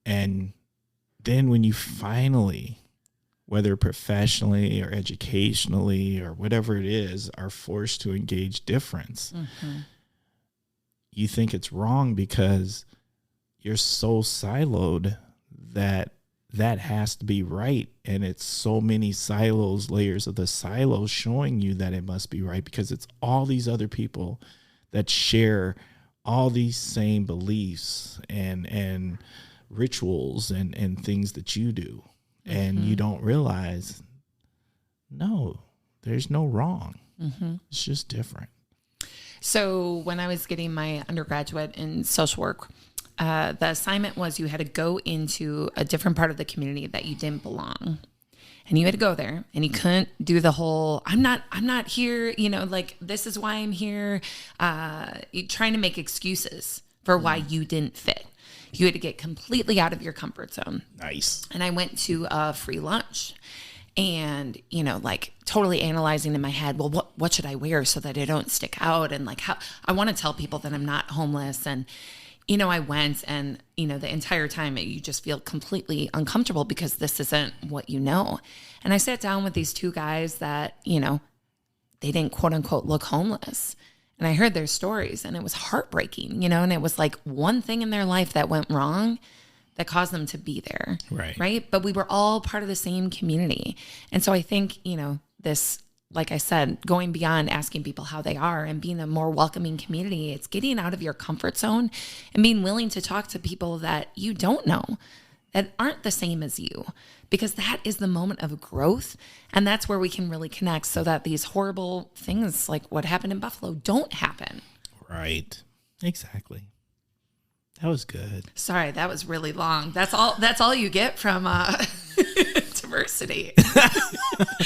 And then when you finally, whether professionally or educationally or whatever it is, are forced to engage difference, you think it's wrong because you're so siloed that has to be right. And it's so many silos, layers of the silos showing you that it must be right because it's all these other people that share all these same beliefs and rituals and things that you do. And you don't realize, no, there's no wrong. It's just different. So when I was getting my undergraduate in social work, the assignment was you had to go into a different part of the community that you didn't belong. And you had to go there, and you couldn't do the whole, I'm not here, like, this is why I'm here. You're trying to make excuses for why you didn't fit. You had to get completely out of your comfort zone. Nice. And I went to a free lunch. And, like totally analyzing in my head, well, what should I wear so that I don't stick out? And like, how I want to tell people that I'm not homeless. And, I went, and, the entire time you just feel completely uncomfortable because this isn't what you know. And I sat down with these two guys that, they didn't quote unquote look homeless. And I heard their stories, and it was heartbreaking, and it was like one thing in their life that went wrong that caused them to be there. Right. But we were all part of the same community. And so I think, this, like I said, going beyond asking people how they are and being a more welcoming community, it's getting out of your comfort zone and being willing to talk to people that you don't know, that aren't the same as you, because that is the moment of growth. And that's where we can really connect so that these horrible things like what happened in Buffalo don't happen. Right. Exactly. That was good. Sorry, that was really long. That's all you get from diversity.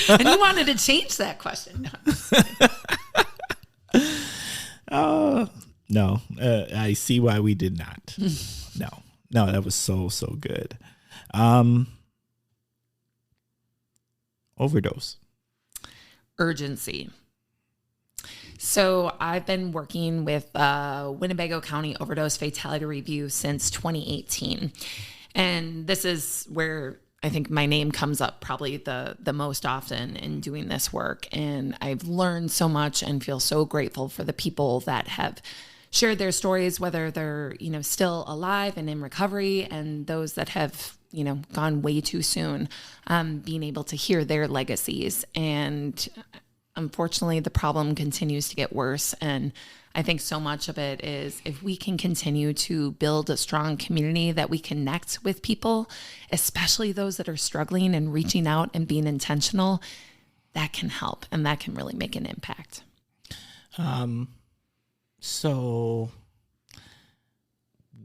And you wanted to change that question. No, I see why we did not. No, that was so good. Overdose. Urgency. So I've been working with Winnebago County Overdose Fatality Review since 2018. And this is where I think my name comes up probably the most often in doing this work. And I've learned so much and feel so grateful for the people that have shared their stories, whether they're, still alive and in recovery, and those that have, gone way too soon, being able to hear their legacies. And unfortunately, the problem continues to get worse. And I think so much of it is if we can continue to build a strong community that we connect with people, especially those that are struggling and reaching out and being intentional, that can help and that can really make an impact. So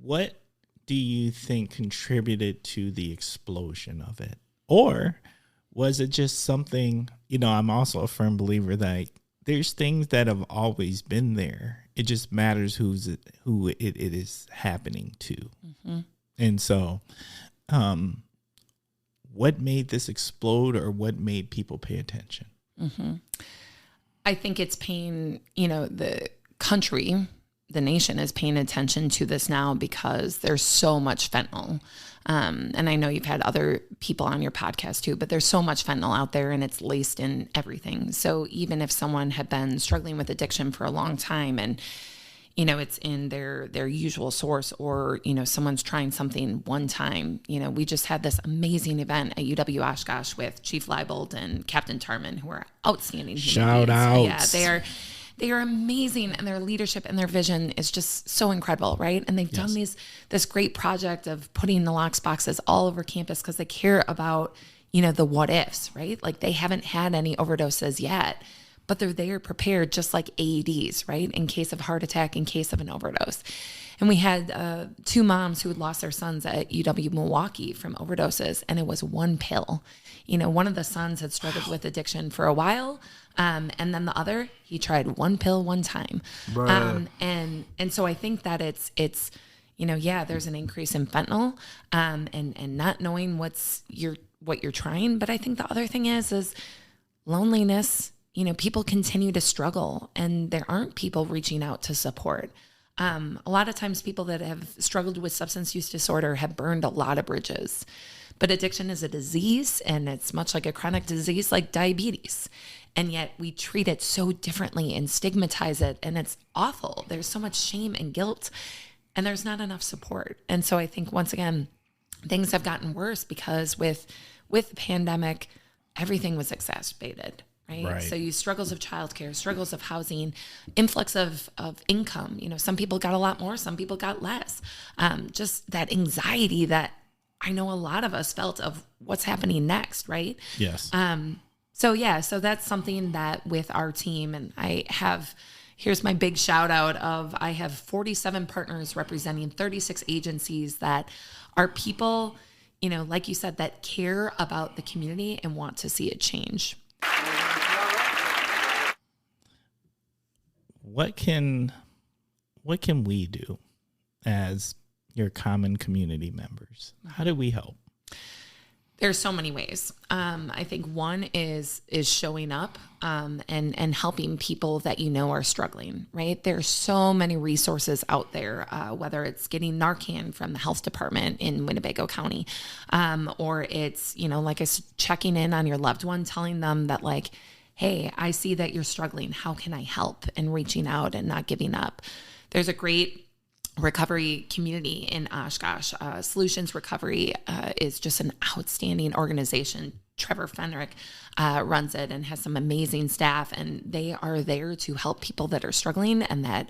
what do you think contributed to the explosion of it? Or was it just something, I'm also a firm believer that there's things that have always been there. It just matters who it is happening to. Mm-hmm. And so what made this explode, or what made people pay attention? Mm-hmm. I think it's paying, the country, the nation is paying attention to this now because there's so much fentanyl. And I know you've had other people on your podcast too, but there's so much fentanyl out there and it's laced in everything. So even if someone had been struggling with addiction for a long time and, it's in their usual source, or, someone's trying something one time, we just had this amazing event at UW Oshkosh with Chief Leibold and Captain Tarman, who are outstanding. Shout out. Yeah, they are amazing, and their leadership and their vision is just so incredible, right? And they've done this great project of putting the locks boxes all over campus because they care about, the what ifs, right? Like they haven't had any overdoses yet, but they're there prepared, just like AEDs, right? In case of heart attack, in case of an overdose. And we had 2 moms who had lost their sons at UW Milwaukee from overdoses, and it was one pill. One of the sons had struggled with addiction for a while, and then the other, he tried one pill one time. And so I think that it's there's an increase in fentanyl, and not knowing what you're trying. But I think the other thing is loneliness. People continue to struggle, and there aren't people reaching out to support. A lot of times people that have struggled with substance use disorder have burned a lot of bridges. But addiction is a disease, and it's much like a chronic disease like diabetes. And yet we treat it so differently and stigmatize it, and it's awful. There's so much shame and guilt, and there's not enough support. And so I think, once again, things have gotten worse because with the pandemic, everything was exacerbated. Right. So you struggles of childcare, struggles of housing, influx of income. Some people got a lot more, some people got less. Just that anxiety that I know a lot of us felt of what's happening next, right? Yes. So that's something that with our team, and here's my big shout out of, I have 47 partners representing 36 agencies that are people, like you said, that care about the community and want to see it change. What can we do as your common community members? How do we help? There's so many ways. I think one is showing up and helping people that are struggling, right? There's so many resources out there, whether it's getting Narcan from the health department in Winnebago County, or it's, like I said, checking in on your loved one, telling them that like, hey, I see that you're struggling. How can I help? And reaching out and not giving up. There's a great recovery community in Oshkosh. Solutions Recovery is just an outstanding organization. Trevor Fenrick runs it and has some amazing staff, and they are there to help people that are struggling and that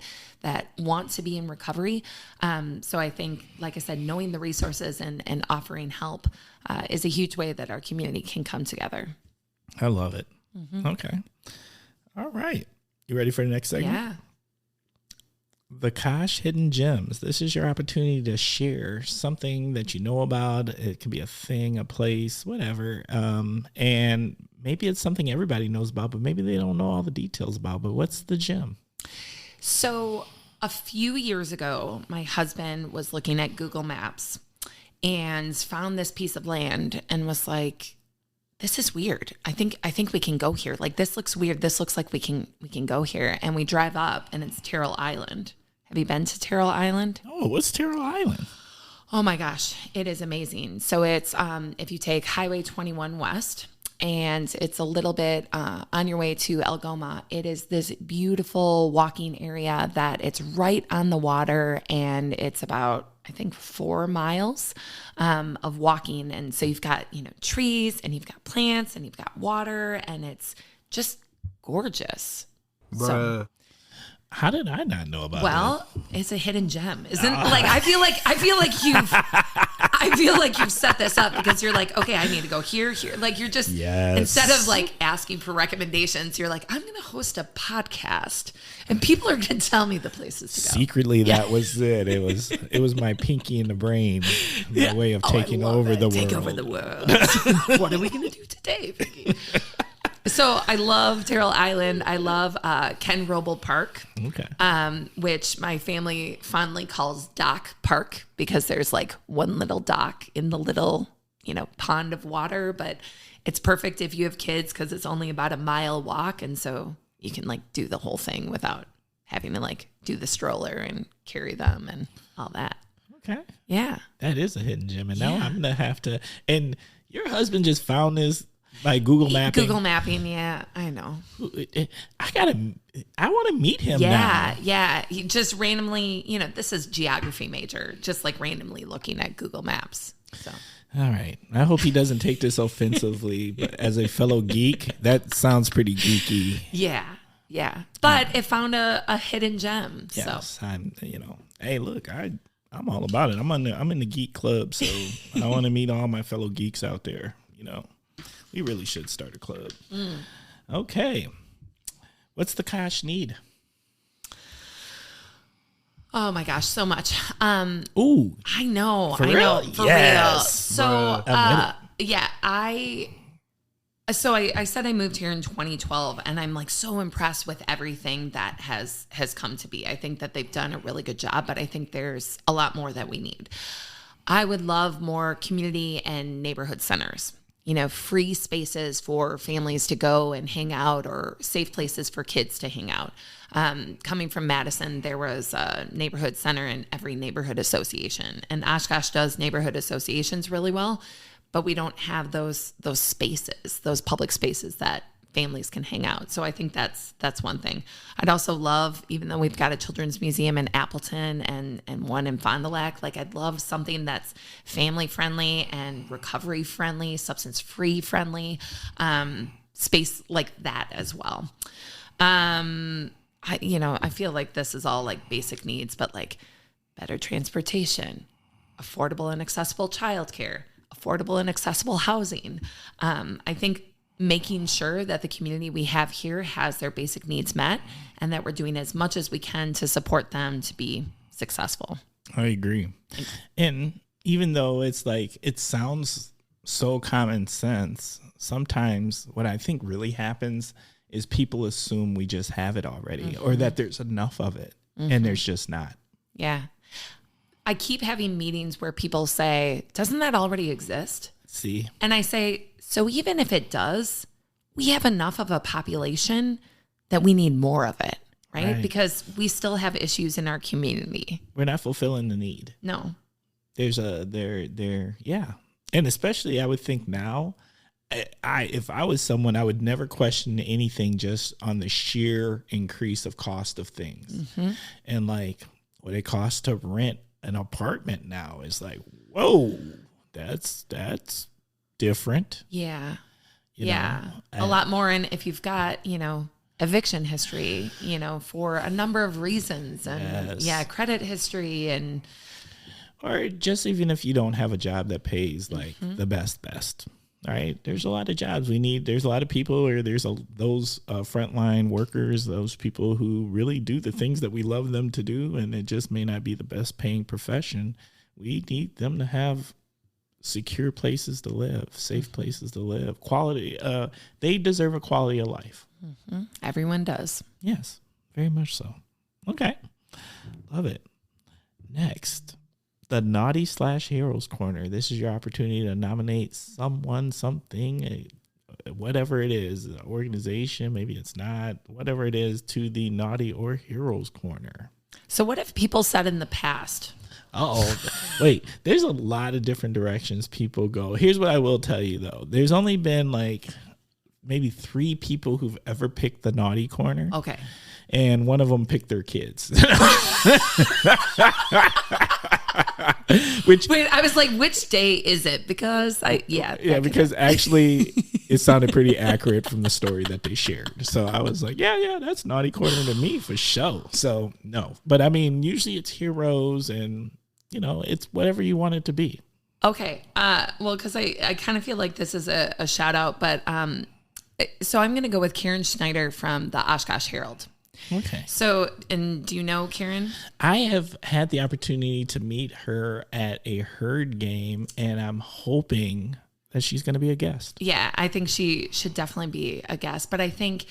want to be in recovery. So I think, like I said, knowing the resources and offering help is a huge way that our community can come together. I love it. Mm-hmm. Okay. All right. You ready for the next segment? Yeah. The Kosh Hidden Gems. This is your opportunity to share something that you know about. It can be a thing, a place, whatever. And maybe it's something everybody knows about, but maybe they don't know all the details about. But what's the gem? So a few years ago, my husband was looking at Google Maps and found this piece of land and was like, this is weird. I think we can go here. Like, this looks weird. This looks like we can go here. And we drive up, and it's Terrell Island. Have you been to Terrell Island? Oh, what's Terrell Island? Oh my gosh, it is amazing. So it's if you take Highway 21 west, and it's a little bit on your way to Algoma. It is this beautiful walking area that it's right on the water, and it's about, I think, 4 miles of walking. And so you've got, trees, and you've got plants, and you've got water, and it's just gorgeous. Bruh. So, how did I not know about that? Well, it's a hidden gem, isn't it? Like, I feel like I feel like you've set this up because you're like, okay, I need to go here. Like you're just, instead of like asking for recommendations, you're like, I'm going to host a podcast and people are going to tell me the places to go. Secretly, that was it. It was my pinky in the brain, my way of taking over the world. Take over the world. What are we going to do today, Vicky? So I love Terrell Island. I love Ken Roble Park, which my family fondly calls Dock Park because there's like one little dock in the little, pond of water. But it's perfect if you have kids because it's only about a mile walk. And so you can like do the whole thing without having to like do the stroller and carry them and all that. Okay. Yeah. That is a hidden gem. And now I'm going to have to. And your husband just found this. Like Google Mapping. Google Mapping, yeah, I know. I want to meet him now. Yeah. He just randomly, this is geography major, just like randomly looking at Google Maps. So. All right. I hope he doesn't take this offensively, but as a fellow geek, that sounds pretty geeky. Yeah. But it found a hidden gem. Yes, so. Hey, look, I'm all about it. I'm in the geek club, so I want to meet all my fellow geeks out there, We really should start a club. Okay. What's the cash need? Oh my gosh, so much. Ooh. I know. For real. So, I said I moved here in 2012 and I'm like so impressed with everything that has come to be. I think that they've done a really good job, but I think there's a lot more that we need. I would love more community and neighborhood centers. Free spaces for families to go and hang out or safe places for kids to hang out. Coming from Madison, there was a neighborhood center in every neighborhood association. And Oshkosh does neighborhood associations really well, but we don't have those spaces, those public spaces that families can hang out. So I think that's one thing. I'd also love, even though we've got a children's museum in Appleton and one in Fond du Lac, like I'd love something that's family friendly and recovery friendly, substance free friendly, space like that as well. I feel like this is all like basic needs, but like better transportation, affordable and accessible childcare, affordable and accessible housing. I think making sure that the community we have here has their basic needs met and that we're doing as much as we can to support them to be successful. I agree. And even though it's like, it sounds so common sense, sometimes what I think really happens is people assume we just have it already or that there's enough of it and there's just not. Yeah. I keep having meetings where people say, doesn't that already exist? See? And I say, so even if it does, we have enough of a population that we need more of it, right? Because we still have issues in our community. We're not fulfilling the need. No. There's yeah. And especially I would think now, if I was someone, I would never question anything just on the sheer increase of cost of things. And like what it costs to rent an apartment now is like, whoa, that's different. Yeah. A lot more. And if you've got, eviction history, for a number of reasons and credit history and. Or just even if you don't have a job that pays like the best. All right. There's a lot of jobs we need. There's a lot of people or there's those frontline workers, those people who really do the things that we love them to do. And it just may not be the best paying profession. We need them to have secure places to live, safe places to live, quality. They deserve a quality of life. Everyone does. Yes, very much so. Okay. Love it. Next, the Naughty/Heroes Corner. This is your opportunity to nominate someone, something, whatever it is, an organization, maybe it's not, whatever it is, to the Naughty or Heroes Corner. So what have people said in the past? Wait, there's a lot of different directions people go. Here's what I will tell you, though. There's only been like maybe 3 people who've ever picked the Naughty Corner. Okay. And one of them picked their kids. Wait, I was like, which day is it? Because because actually it sounded pretty accurate from the story that they shared. So I was like, yeah, that's Naughty Corner to me for sure. So no, but I mean, usually it's heroes and it's whatever you want it to be. Okay. Well, because I kind of feel like this is a shout out, but so I'm going to go with Karen Schneider from the Oshkosh Herald. Okay. So, and do you know Karen? I have had the opportunity to meet her at a Herd game, and I'm hoping that she's going to be a guest. Yeah, I think she should definitely be a guest. But I think,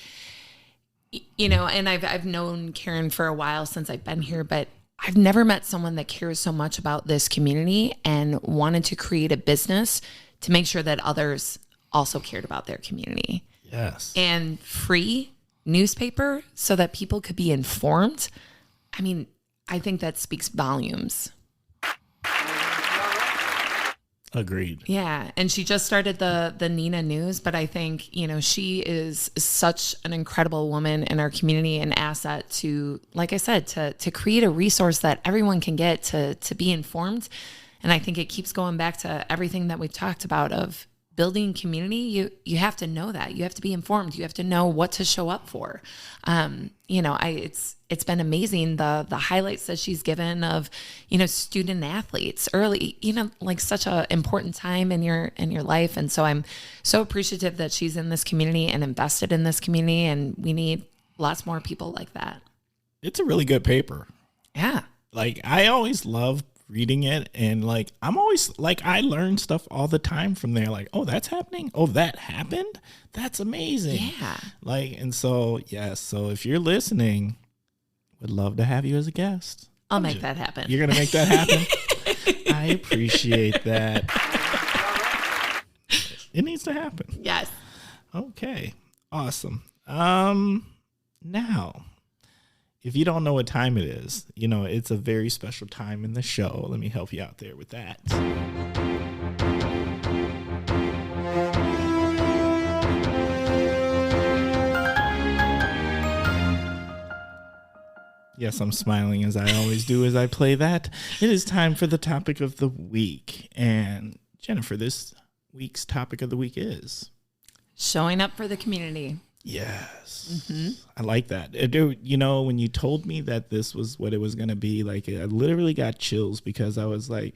you know, and I've known Karen for a while since I've been here, but I've never met someone that cares so much about this community and wanted to create a business to make sure that others also cared about their community. Yes. And free newspaper so that people could be informed. I mean, I think that speaks volumes. Agreed. Yeah. And she just started the Nina News, but I think, you know, she is such an incredible woman in our community and asset to, like I said, to create a resource that everyone can get to be informed. And I think it keeps going back to everything that we've talked about of building community. You have to know that. You have to be informed. You have to know what to show up for. You know, it's been amazing the highlights that she's given of, you know, student athletes early, you know, like such a important time in your life. And so I'm so appreciative that she's in this community and invested in this community, and we need lots more people like that. It's a really good paper. Yeah. Like, I always love reading it, and like I'm always like, I learn stuff all the time from there, like, oh, that's happening, oh, that happened, that's amazing. Yeah. Like, and so yes, so if you're listening, would love to have you as a guest. I'll make that happen. You're gonna make that happen. I appreciate that. It needs to happen. Yes. Okay, awesome. Now, if you don't know what time it is, you know, it's a very special time in the show. Let me help you out there with that. Yes, I'm smiling as I always do as I play that. It is time for the topic of the week. And Jennifer, this week's topic of the week is showing up for the community. Yes. Mm-hmm. I like that. You know, when you told me that this was what it was going to be, like, I literally got chills because I was like,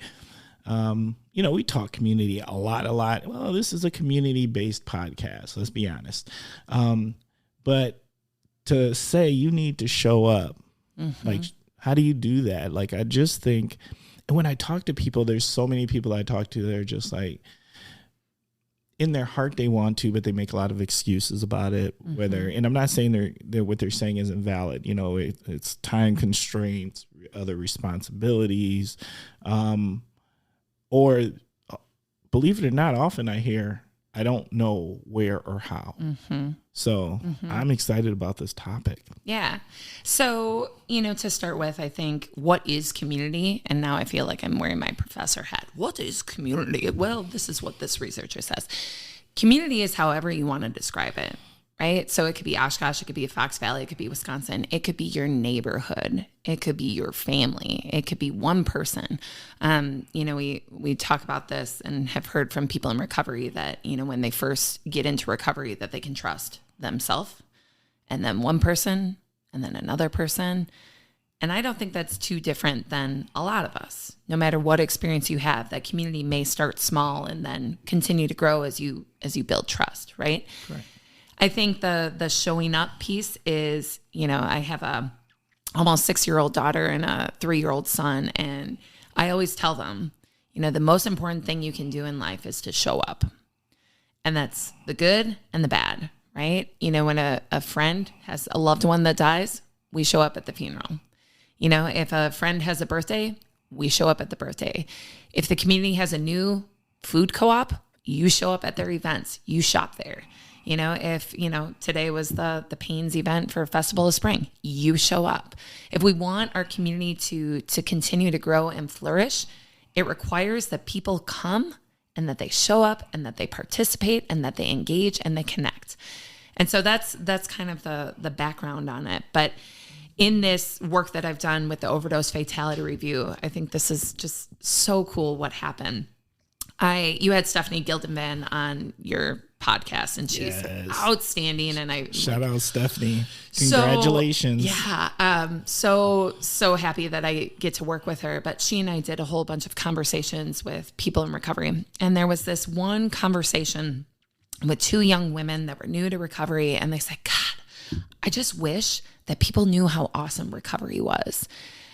you know, we talk community a lot. Well, this is a community-based podcast, let's be honest. But to say you need to show up, mm-hmm. like, how do you do that? Like, I just think, and when I talk to people, there's so many people I talk to that are just like, in their heart they want to, but they make a lot of excuses about it. Mm-hmm. Whether, and I'm not saying they're what they're saying isn't valid. You know, it's time constraints, other responsibilities, or believe it or not, often I hear, I don't know where or how. Mm-hmm. So I'm excited about this topic. Yeah. So, you know, to start with, I think, what is community? And now I feel like I'm wearing my professor hat. What is community? Well, this is what this researcher says. Community is however you want to describe it, right? So it could be Oshkosh, it could be Fox Valley, it could be Wisconsin, it could be your neighborhood, it could be your family, it could be one person. You know, we talk about this and have heard from people in recovery that, you know, when they first get into recovery, that they can trust themselves and then one person and then another person. And I don't think that's too different than a lot of us. No matter what experience you have, that community may start small and then continue to grow as you build trust, right? Right. I think the showing up piece is, you know, I have a almost 6-year-old daughter and a 3-year-old son. And I always tell them, you know, the most important thing you can do in life is to show up. And that's the good and the bad, right? You know, when a friend has a loved one that dies, we show up at the funeral. You know, if a friend has a birthday, we show up at the birthday. If the community has a new food co-op, you show up at their events. You shop there. You know, if, you know, today was the Pains event for Festival of Spring, you show up. If we want our community to continue to grow and flourish, it requires that people come and that they show up and that they participate and that they engage and they connect. And so that's kind of the background on it. But in this work that I've done with the overdose fatality review, I think this is just so cool what happened. You had Stephanie Gildenvan on your podcast, and she's outstanding. And shout out Stephanie. Congratulations. So happy that I get to work with her. But she and I did a whole bunch of conversations with people in recovery. And there was this one conversation with two young women that were new to recovery. And they said, God, I just wish that people knew how awesome recovery was.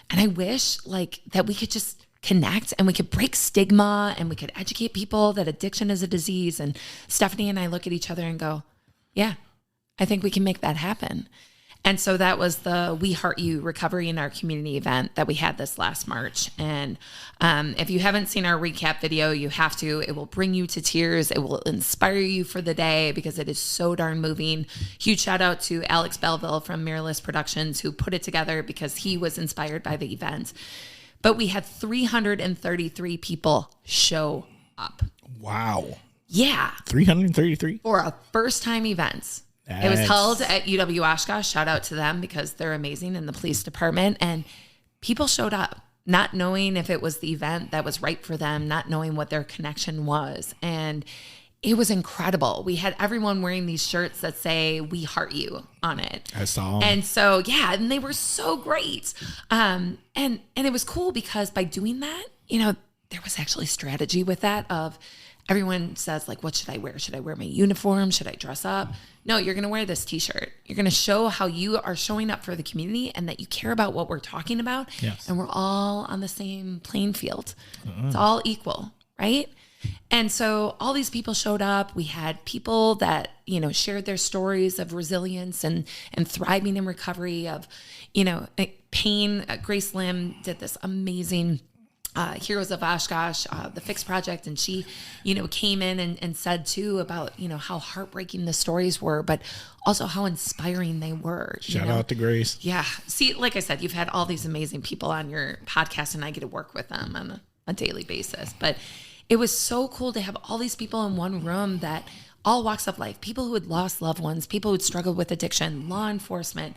And I wish that we could just connect and we could break stigma and we could educate people that addiction is a disease. And Stephanie and I look at each other and go, yeah, I think we can make that happen. And so that was the We Heart You Recovery in Our Community event that we had this last March. And if you haven't seen our recap video, you have to. It will bring you to tears. It will inspire you for the day because it is so darn moving. Huge shout out to Alex Belleville from Mirrorless Productions who put it together because he was inspired by the event. But we had 333 people show up. Wow. Yeah. 333? For a first-time event. It was held at UW Oshkosh. Shout out to them because they're amazing in the police department. And people showed up, not knowing if it was the event that was right for them, not knowing what their connection was. And it was incredible. We had everyone wearing these shirts that say, We Heart You on it. I saw them. And so, and they were so great. And it was cool because by doing that, there was actually strategy with that of everyone says, what should I wear? Should I wear my uniform? Should I dress up? No, you're going to wear this t-shirt. You're going to show how you are showing up for the community and that you care about what we're talking about. Yes. And we're all on the same playing field. It's all equal, right? And so all these people showed up. We had people that, shared their stories of resilience and thriving in recovery of, pain. Grace Lim did this amazing Heroes of Oshkosh, the Fix Project. And she, came in and said too about, how heartbreaking the stories were, but also how inspiring they were. Shout out to Grace. Yeah. See, like I said, you've had all these amazing people on your podcast and I get to work with them on a daily basis. But it was so cool to have all these people in one room that all walks of life, people who had lost loved ones, people who had struggled with addiction, law enforcement,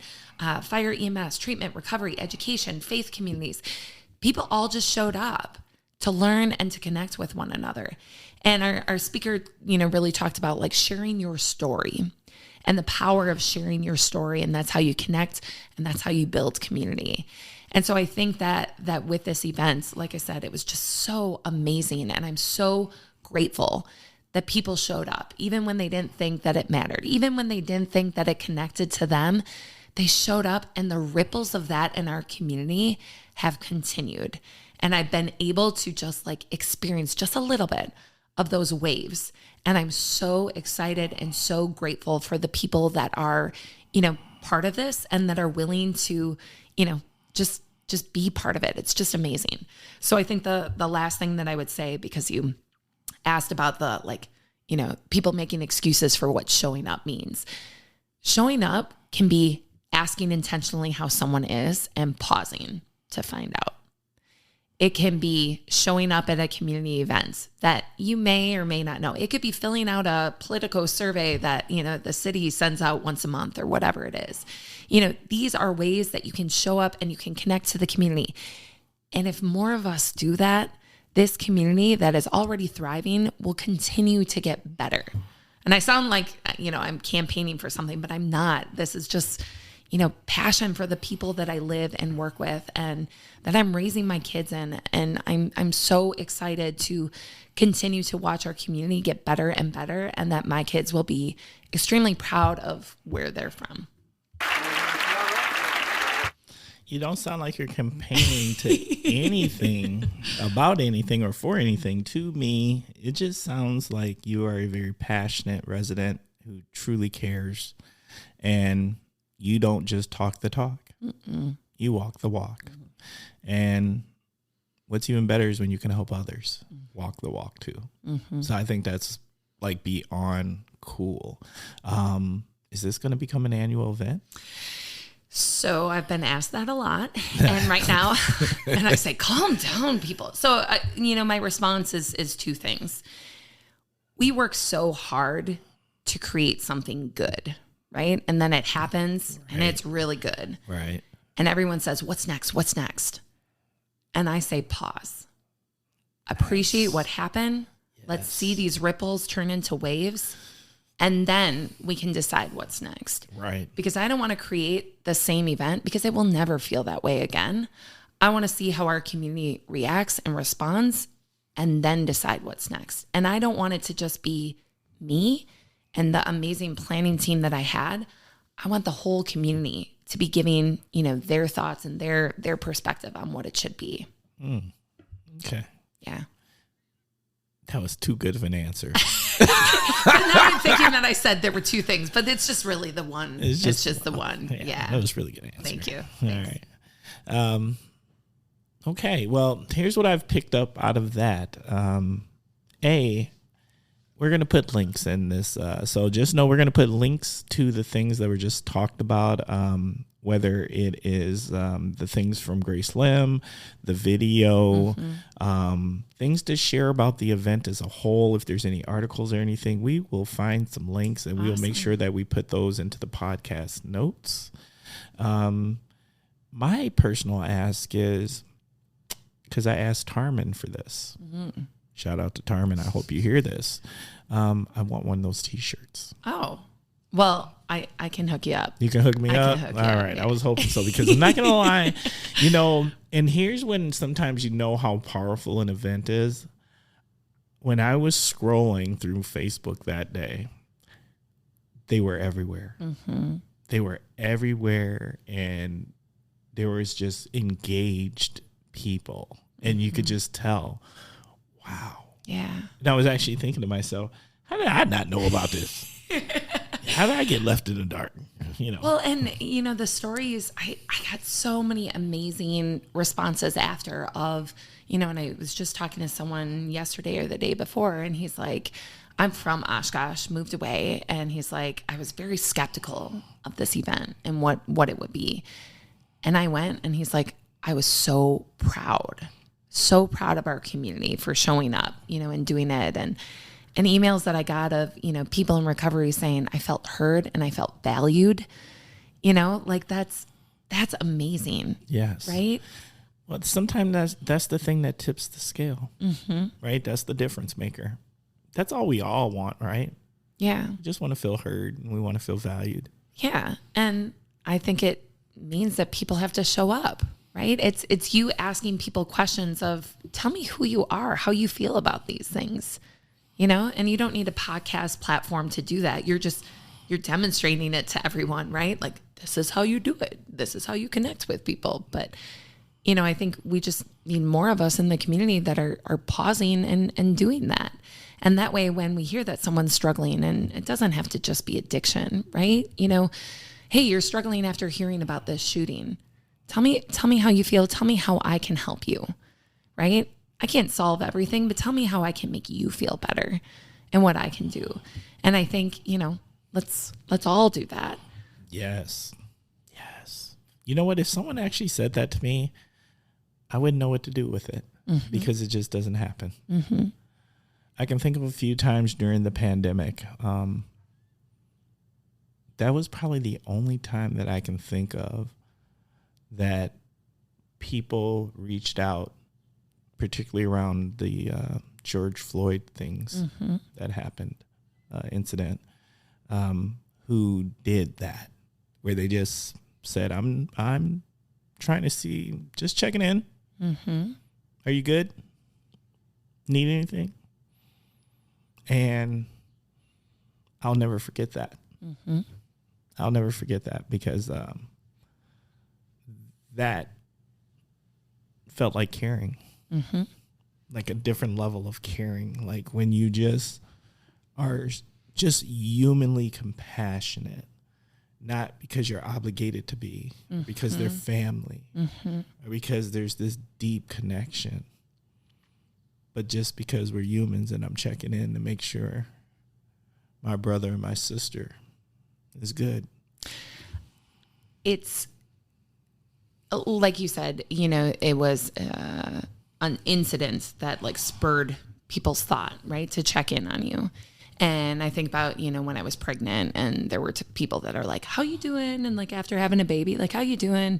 fire, EMS, treatment, recovery, education, faith communities. People all just showed up to learn and to connect with one another. And our speaker, really talked about sharing your story and the power of sharing your story. And that's how you connect and that's how you build community. And so I think that with this event, like I said, it was just so amazing. And I'm so grateful that people showed up, even when they didn't think that it mattered, even when they didn't think that it connected to them. They showed up and the ripples of that in our community have continued. And I've been able to just experience just a little bit of those waves. And I'm so excited and so grateful for the people that are, part of this and that are willing to, just be part of it. It's just amazing. So I think the last thing that I would say, because you asked about the people making excuses for what showing up means. Showing up can be asking intentionally how someone is and pausing to find out. It can be showing up at a community event that you may or may not know. It could be filling out a Politico survey that, the city sends out once a month or whatever it is. These are ways that you can show up and you can connect to the community. And if more of us do that, this community that is already thriving will continue to get better. And I sound like, I'm campaigning for something, but I'm not. This is just, passion for the people that I live and work with and that I'm raising my kids in. And I'm so excited to continue to watch our community get better and better and that my kids will be extremely proud of where they're from. You don't sound like you're campaigning to anything about anything or for anything. To me, it just sounds like you are a very passionate resident who truly cares. And you don't just talk the talk. Mm-mm. You walk the walk. Mm-hmm. And what's even better is when you can help others walk the walk too. Mm-hmm. So I think that's beyond cool. Is this going to become an annual event? So I've been asked that a lot. And right now, and I say, calm down, people. So, my response is two things. We work so hard to create something good, right? And then it happens and it's really good. Right. And everyone says, what's next? What's next? And I say, pause. Appreciate what happened. Yes. Let's see these ripples turn into waves. And then we can decide what's next. Right. Because I don't want to create the same event because it will never feel that way again. I want to see how our community reacts and responds and then decide what's next. And I don't want it to just be me and the amazing planning team that I had. I want the whole community to be giving, their thoughts and their perspective on what it should be. Okay. Yeah. That was too good of an answer. Now I'm thinking that I said there were two things, but it's just really the one. It's just the one. Yeah. That was really good answer. Thank you. All right. Okay. Well, here's what I've picked up out of that. We're going to put links in this. So just know we're going to put links to the things that were just talked about, whether it is the things from Grace Lim, the video, things to share about the event as a whole. If there's any articles or anything, we will find some links and we'll make sure that we put those into the podcast notes. My personal ask is, because I asked Tarman for this. Shout out to Tarman. I hope you hear this. I want one of those T-shirts. Oh, well, I can hook you up. You can hook me up? All right. Yeah. I was hoping so because I'm not going to lie, and here's when sometimes you know how powerful an event is. When I was scrolling through Facebook that day, they were everywhere. They were everywhere, and there was just engaged people, and you could just tell, wow. Yeah. And I was actually thinking to myself, how did I not know about this? How did I get left in the dark? Well, and the stories, I got so many amazing responses after of, and I was just talking to someone yesterday or the day before, and he's like, I'm from Oshkosh, moved away. And he's like, I was very skeptical of this event and what it would be. And I went, and he's like, I was so proud of our community for showing up, and doing it. And emails that I got of, people in recovery saying I felt heard and I felt valued, that's amazing. Yes. Right. Well, sometimes that's the thing that tips the scale, right? That's the difference maker. That's all we all want, right? Yeah. We just want to feel heard and we want to feel valued. Yeah. And I think it means that people have to show up, right? It's you asking people questions of, tell me who you are, how you feel about these things, and you don't need a podcast platform to do that. You're demonstrating it to everyone, right? Like, this is how you do it. This is how you connect with people. But, I think we just need more of us in the community that are pausing and doing that. And that way, when we hear that someone's struggling, and it doesn't have to just be addiction, right? Hey, you're struggling after hearing about this shooting. Tell me how you feel. Tell me how I can help you, right? I can't solve everything, but tell me how I can make you feel better and what I can do. And I think, let's all do that. Yes. Yes. You know what? If someone actually said that to me, I wouldn't know what to do with it because it just doesn't happen. I can think of a few times during the pandemic. That was probably the only time that I can think of that people reached out, particularly around the George Floyd things that happened, incident, who did that, where they just said, I'm trying to see, just checking in. Are you good? Need anything? And I'll never forget that. I'll never forget that because that felt like caring, like a different level of caring. Like when you just are just humanly compassionate, not because you're obligated to be, because they're family, or because there's this deep connection, but just because we're humans and I'm checking in to make sure my brother and my sister is good. It's like you said, it was an incident that like spurred people's thought, right, to check in on you. And I think about, when I was pregnant and there were people that are like, how you doing? And like after having a baby, like, how you doing?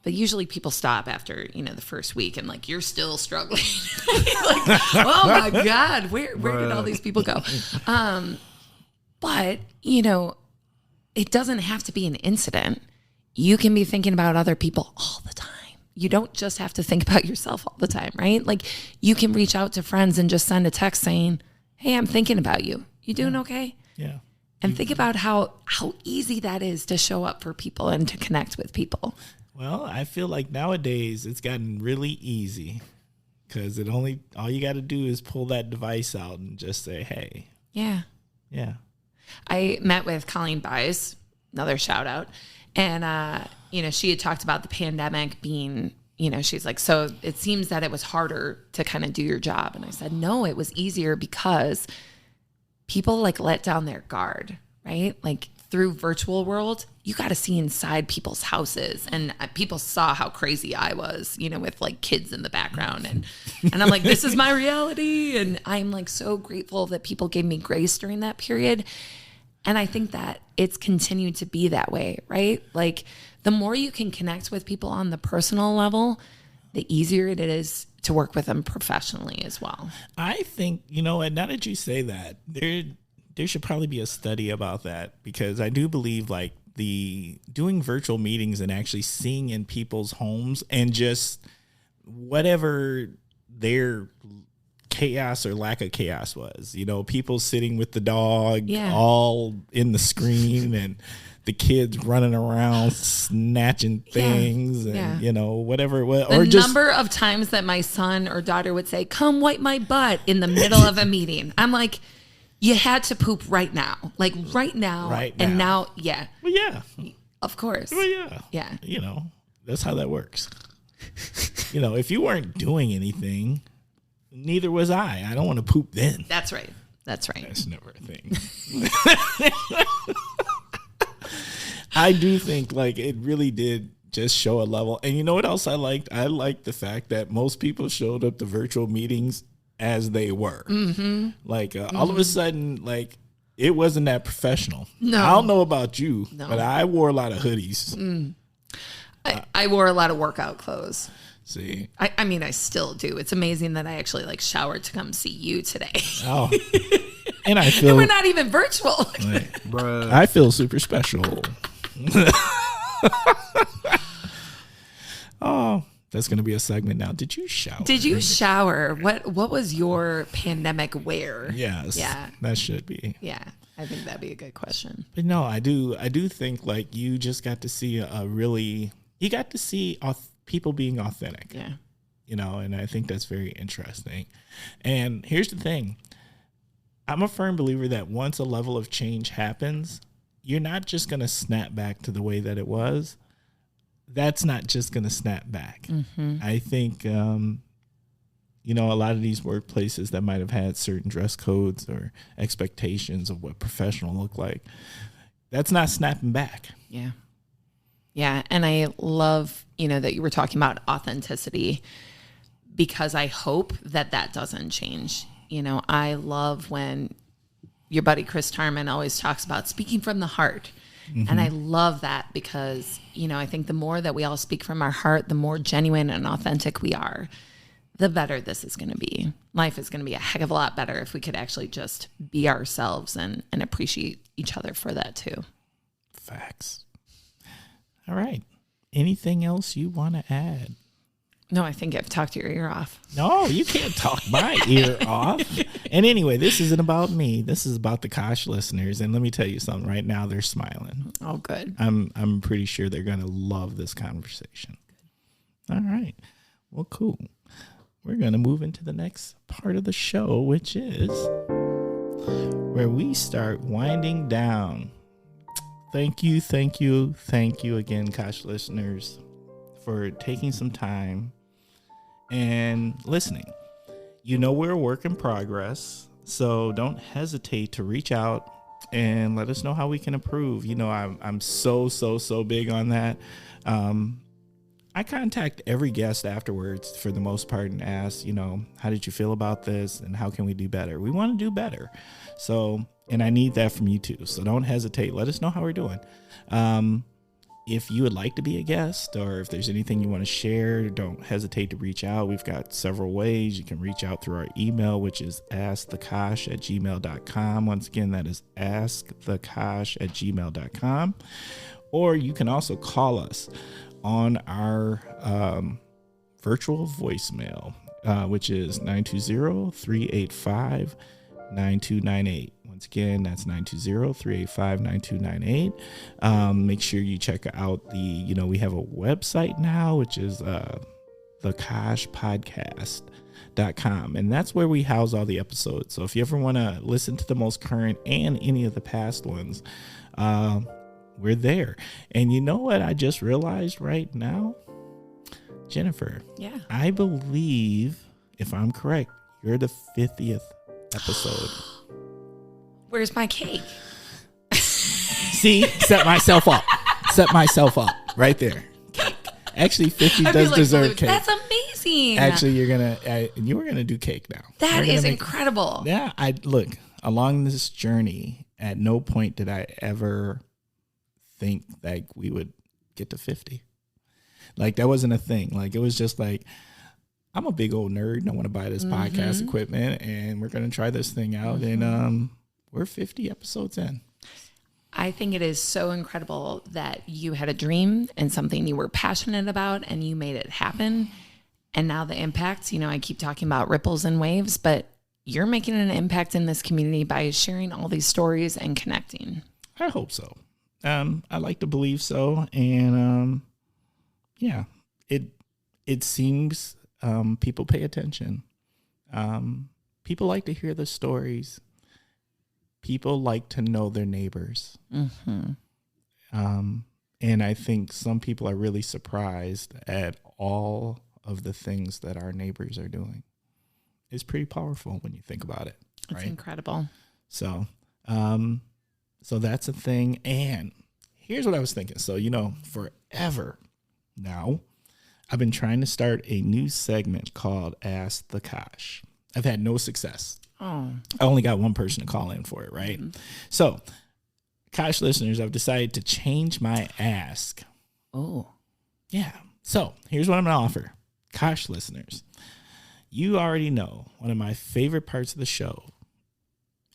But usually people stop after, the first week and like, you're still struggling. Like, oh my God, where did all these people go? But, it doesn't have to be an incident. You can be thinking about other people all the time. You don't just have to think about yourself all the time, right? Like you can reach out to friends and just send a text saying, hey, I'm thinking about you. You doing okay? Yeah. And think about how easy that is to show up for people and to connect with people. Well, I feel like nowadays it's gotten really easy because all you got to do is pull that device out and just say, hey. Yeah. Yeah. I met with Colleen Bies, another shout out. And, she had talked about the pandemic being, she's like, so it seems that it was harder to kind of do your job. And I said, no, it was easier because people like let down their guard, right? Like through virtual world, you got to see inside people's houses. And people saw how crazy I was, with like kids in the background. And I'm like, this is my reality. And I'm like so grateful that people gave me grace during that period. And I think that it's continued to be that way, right? Like the more you can connect with people on the personal level, the easier it is to work with them professionally as well. I think, and now that you say that, there should probably be a study about that because I do believe like the doing virtual meetings and actually seeing in people's homes and just whatever their chaos or lack of chaos was, people sitting with the dog all in the screen and the kids running around snatching things and whatever it was. The number of times that my son or daughter would say, come wipe my butt in the middle of a meeting. I'm like, you had to poop right now. Like right now. And now, yeah. Well, yeah. Of course. Well, yeah. Yeah. That's how that works. If you weren't doing anything, neither was I. I don't want to poop then. That's right. That's never a thing. I do think like it really did just show a level. And you know what else I liked? I liked the fact that most people showed up to virtual meetings as they were. Mm-hmm. Like all of a sudden, like it wasn't that professional. No. I don't know about you, but I wore a lot of hoodies. I wore a lot of workout clothes. See, I mean, I still do. It's amazing that I actually like showered to come see you today. Oh, and I feel and we're not even virtual. Like, bruh. I feel super special. Oh, that's gonna be a segment now. Did you shower? Did you shower? What was your pandemic wear? Yes. Yeah. That should be. Yeah. I think that'd be a good question. But no, I do think like you just got to see you got to see people being authentic. Yeah. And I think that's very interesting. And here's the thing. I'm a firm believer that once a level of change happens, you're not just going to snap back to the way that it was. That's not just going to snap back. Mm-hmm. I think, a lot of these workplaces that might have had certain dress codes or expectations of what professional look like, that's not snapping back. Yeah. Yeah. And I love, that you were talking about authenticity because I hope that doesn't change. I love when your buddy Chris Tarman always talks about speaking from the heart. Mm-hmm. And I love that because, I think the more that we all speak from our heart, the more genuine and authentic we are, the better this is going to be. Life is going to be a heck of a lot better if we could actually just be ourselves and appreciate each other for that too. Facts. All right. Anything else you want to add? No, I think I've talked your ear off. No, you can't talk my ear off. And anyway, this isn't about me. This is about the Kosh listeners. And let me tell you something. Right now, they're smiling. Oh, good. I'm pretty sure they're going to love this conversation. All right. Well, cool. We're going to move into the next part of the show, which is where we start winding down. Thank you again, Kosh listeners, for taking some time and listening. We're a work in progress, so don't hesitate to reach out and let us know how we can improve. I'm so big on that. I contact every guest afterwards for the most part and ask, how did you feel about this and how can we do better? We want to do better. So, and I need that from you too. So don't hesitate. Let us know how we're doing. if you would like to be a guest, or if there's anything you want to share, don't hesitate to reach out. We've got several ways. You can reach out through our email, which is askthekosh@gmail.com. Once again, that is askthekosh@gmail.com. Or you can also call us on our virtual voicemail, which is 920-385-9298. Once again, that's 920-385-9298. Make sure you check out we have a website now, which is thekoshpodcast.com. And that's where we house all the episodes. So if you ever want to listen to the most current and any of the past ones, we're there. And you know what I just realized right now? Jennifer. Yeah. I believe, if I'm correct, you're the 50th episode. Where's my cake? See, set myself up right there. Cake. Actually, 50 does deserve cake. That's amazing. Actually, you were gonna do cake now. That is incredible. Yeah, look, along this journey, at no point did I ever think that we would get to 50. Like, that wasn't a thing. Like, it was just like, I'm a big old nerd and I want to buy this podcast equipment and we're going to try this thing out. And we're 50 episodes in. I think it is so incredible that you had a dream and something you were passionate about and you made it happen. And now the impacts, I keep talking about ripples and waves, but you're making an impact in this community by sharing all these stories and connecting. I hope so. I like to believe so. And yeah, it seems people pay attention. People like to hear the stories. People like to know their neighbors. And I think some people are really surprised at all of the things that our neighbors are doing. It's pretty powerful when you think about it. Right? It's incredible. So that's a thing. And here's what I was thinking. So, forever now, I've been trying to start a new segment called Ask the Kosh. I've had no success. Oh. I only got one person to call in for it, right? Mm-hmm. So, Kosh listeners, I've decided to change my ask. Oh. Yeah. So, here's what I'm going to offer. Kosh listeners, you already know one of my favorite parts of the show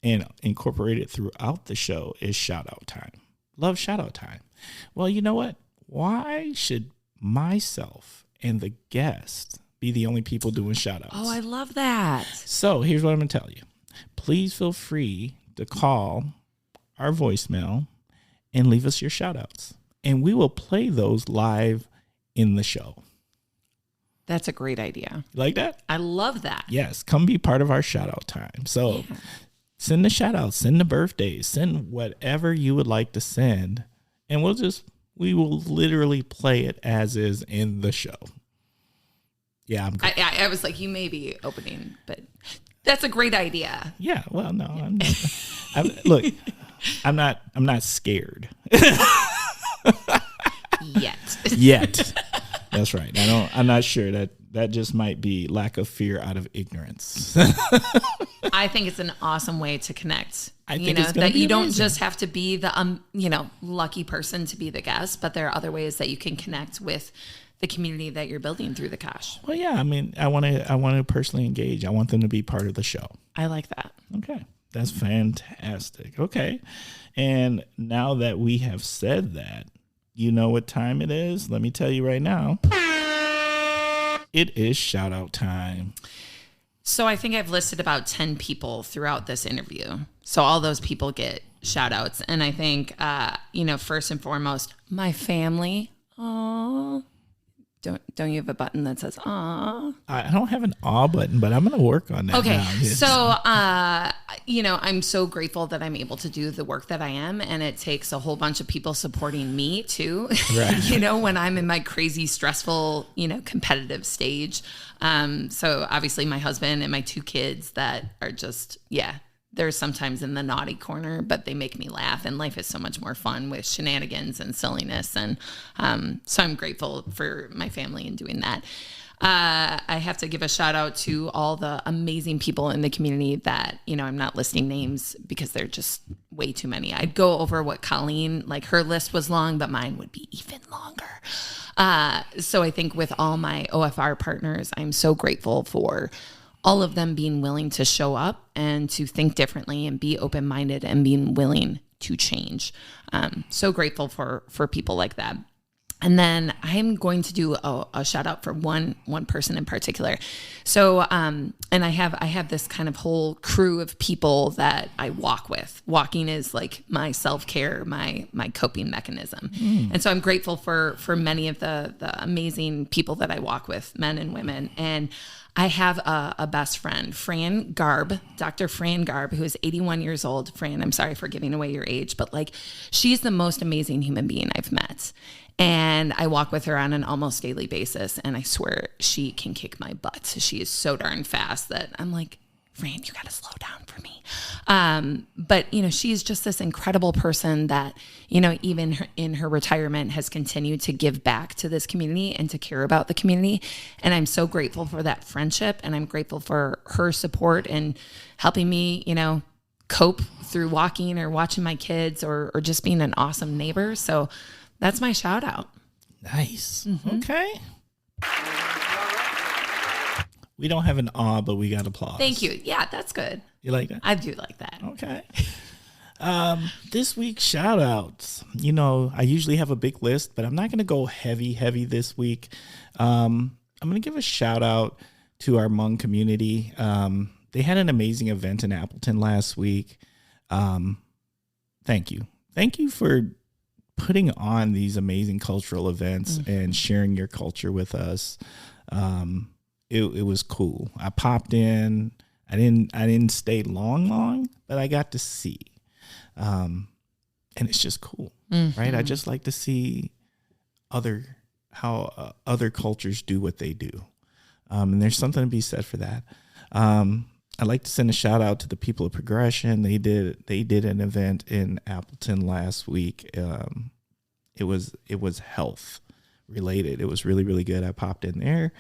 and incorporated throughout the show is shout out time. Love shout out time. Well, you know what? Why should myself and the guest be the only people doing shout outs? Oh, I love that. So here's what I'm going to tell you. Please feel free to call our voicemail and leave us your shout outs. And we will play those live in the show. That's a great idea. You like that? I love that. Yes. Come be part of our shout out time. So send the shout outs, send the birthdays, send whatever you would like to send. And we will literally play it as is in the show. Yeah, I'm good. I was like, you may be opening, but that's a great idea. Yeah, well, no, I'm not. Look, I'm not scared. Yet. That's right. I'm not sure that just might be lack of fear out of ignorance. I think it's an awesome way to connect. I think it's that you don't just have to be the lucky person to be the guest, but there are other ways that you can connect with the community that you're building through the Kosh. Well, yeah, I mean, I want to personally engage. I want them to be part of the show. I like that. Okay. That's fantastic. Okay. And now that we have said that, you know what time it is? Let me tell you right now. It is shout out time. So I think I've listed about 10 people throughout this interview. So all those people get shout outs. And I think, first and foremost, my family. Aww. Don't you have a button that says "aw"? I don't have an "aw" button, but I'm going to work on that. Okay, now. Yes. So I'm so grateful that I'm able to do the work that I am, and it takes a whole bunch of people supporting me too. Right. When I'm in my crazy, stressful, competitive stage. So obviously, my husband and my 2 kids that are just they're sometimes in the naughty corner, but they make me laugh, and life is so much more fun with shenanigans and silliness. And so I'm grateful for my family in doing that. I have to give a shout out to all the amazing people in the community that, I'm not listing names because they're just way too many. I'd go over what Colleen, like her list was long, but mine would be even longer. So I think with all my OFR partners, I'm so grateful for all of them being willing to show up and to think differently and be open-minded and being willing to change. So grateful for people like that. And then I'm going to do a shout out for one person in particular. So, and I have this kind of whole crew of people that I walk with. Walking is like my self-care, my coping mechanism. And so I'm grateful for many of the amazing people that I walk with, men and women. And I have a best friend, Fran Garb, Dr. Fran Garb, who is 81 years old. Fran, I'm sorry for giving away your age, but like she's the most amazing human being I've met. And I walk with her on an almost daily basis. And I swear she can kick my butt. She is so darn fast that I'm like, Fran, you got to slow down for me. But, you know, she's just this incredible person that, you know, even in her retirement has continued to give back to this community and to care about the community. And I'm so grateful for that friendship. And I'm grateful for her support and helping me, you know, cope through walking or watching my kids or just being an awesome neighbor. So that's my shout out. Nice. Okay. We don't have an awe, but we got applause. Thank you. Yeah, that's good. You like that? I do like that. Okay. This week's shout outs. You know, I usually have a big list, but I'm not going to go heavy this week. I'm going to give a shout out to our Hmong community. They had an amazing event in Appleton last week. Thank you. Thank you for putting on these amazing cultural events and sharing your culture with us. It was cool. I popped in. I didn't stay long, but I got to see. And it's just cool, right? I just like to see how other cultures do what they do. And there's something to be said for that. I'd like to send a shout out to the people of Progression. They did an event in Appleton last week. It was health related. It was really, really good. I popped in there.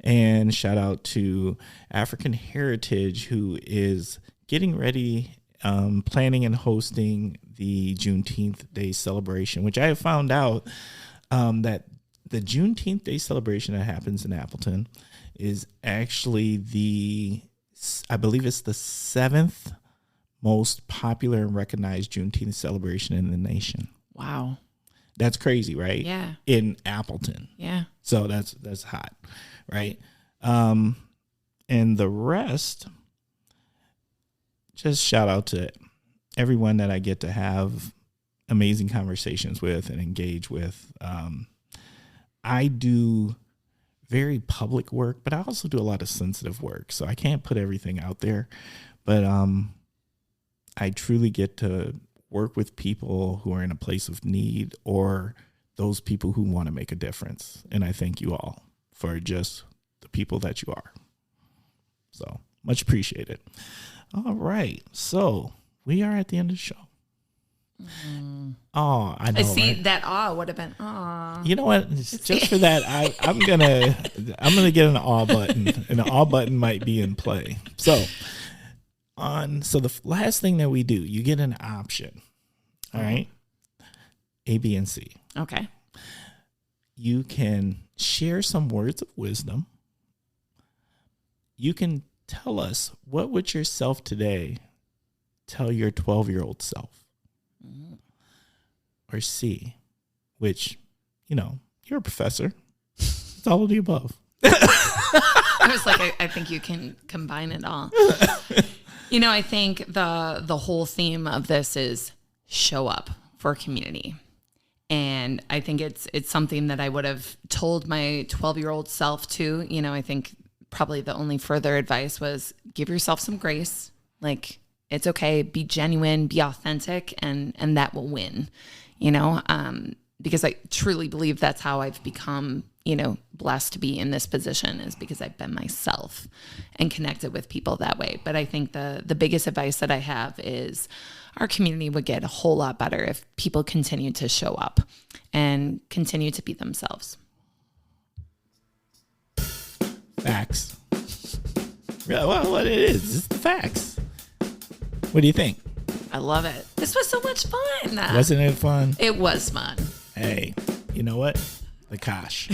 And shout out to African Heritage, who is getting ready, planning and hosting the Juneteenth Day celebration, which I have found out that the Juneteenth Day celebration that happens in Appleton is actually I believe it's the 7th most popular and recognized Juneteenth celebration in the nation. Wow. That's crazy, right? Yeah. In Appleton. Yeah. So that's hot, right? And the rest, just shout out to everyone that I get to have amazing conversations with and engage with. I do very public work, but I also do a lot of sensitive work. So I can't put everything out there, but I truly get to work with people who are in a place of need or those people who want to make a difference. And I thank you all for just the people that you are. So much appreciated. All right. So we are at the end of the show. Oh, I know. I see, right? that awe would have been awe. You know what? Just for that, I'm gonna get an awe button, and the awe button might be in play. So the last thing that we do, you get an option. All right, A, B, and C. Okay. You can share some words of wisdom. You can tell us, what would your self today tell your 12-year-old self? Or C, which, you know, you're a professor. It's all of the above. I was like, I think you can combine it all. You know, I think the whole theme of this is show up for community. And I think it's something that I would have told my 12-year-old self too. You know, I think probably the only further advice was give yourself some grace. Like, it's okay, be genuine, be authentic, and that will win, you know, because I truly believe that's how I've become, you know, blessed to be in this position, is because I've been myself and connected with people that way. But I think the biggest advice that I have is our community would get a whole lot better if people continue to show up and continue to be themselves. Facts. Yeah, well, what it is, it's the facts. What do you think? I love it. This was so much fun. Wasn't it fun? It was fun. Hey, you know what? The Kosh.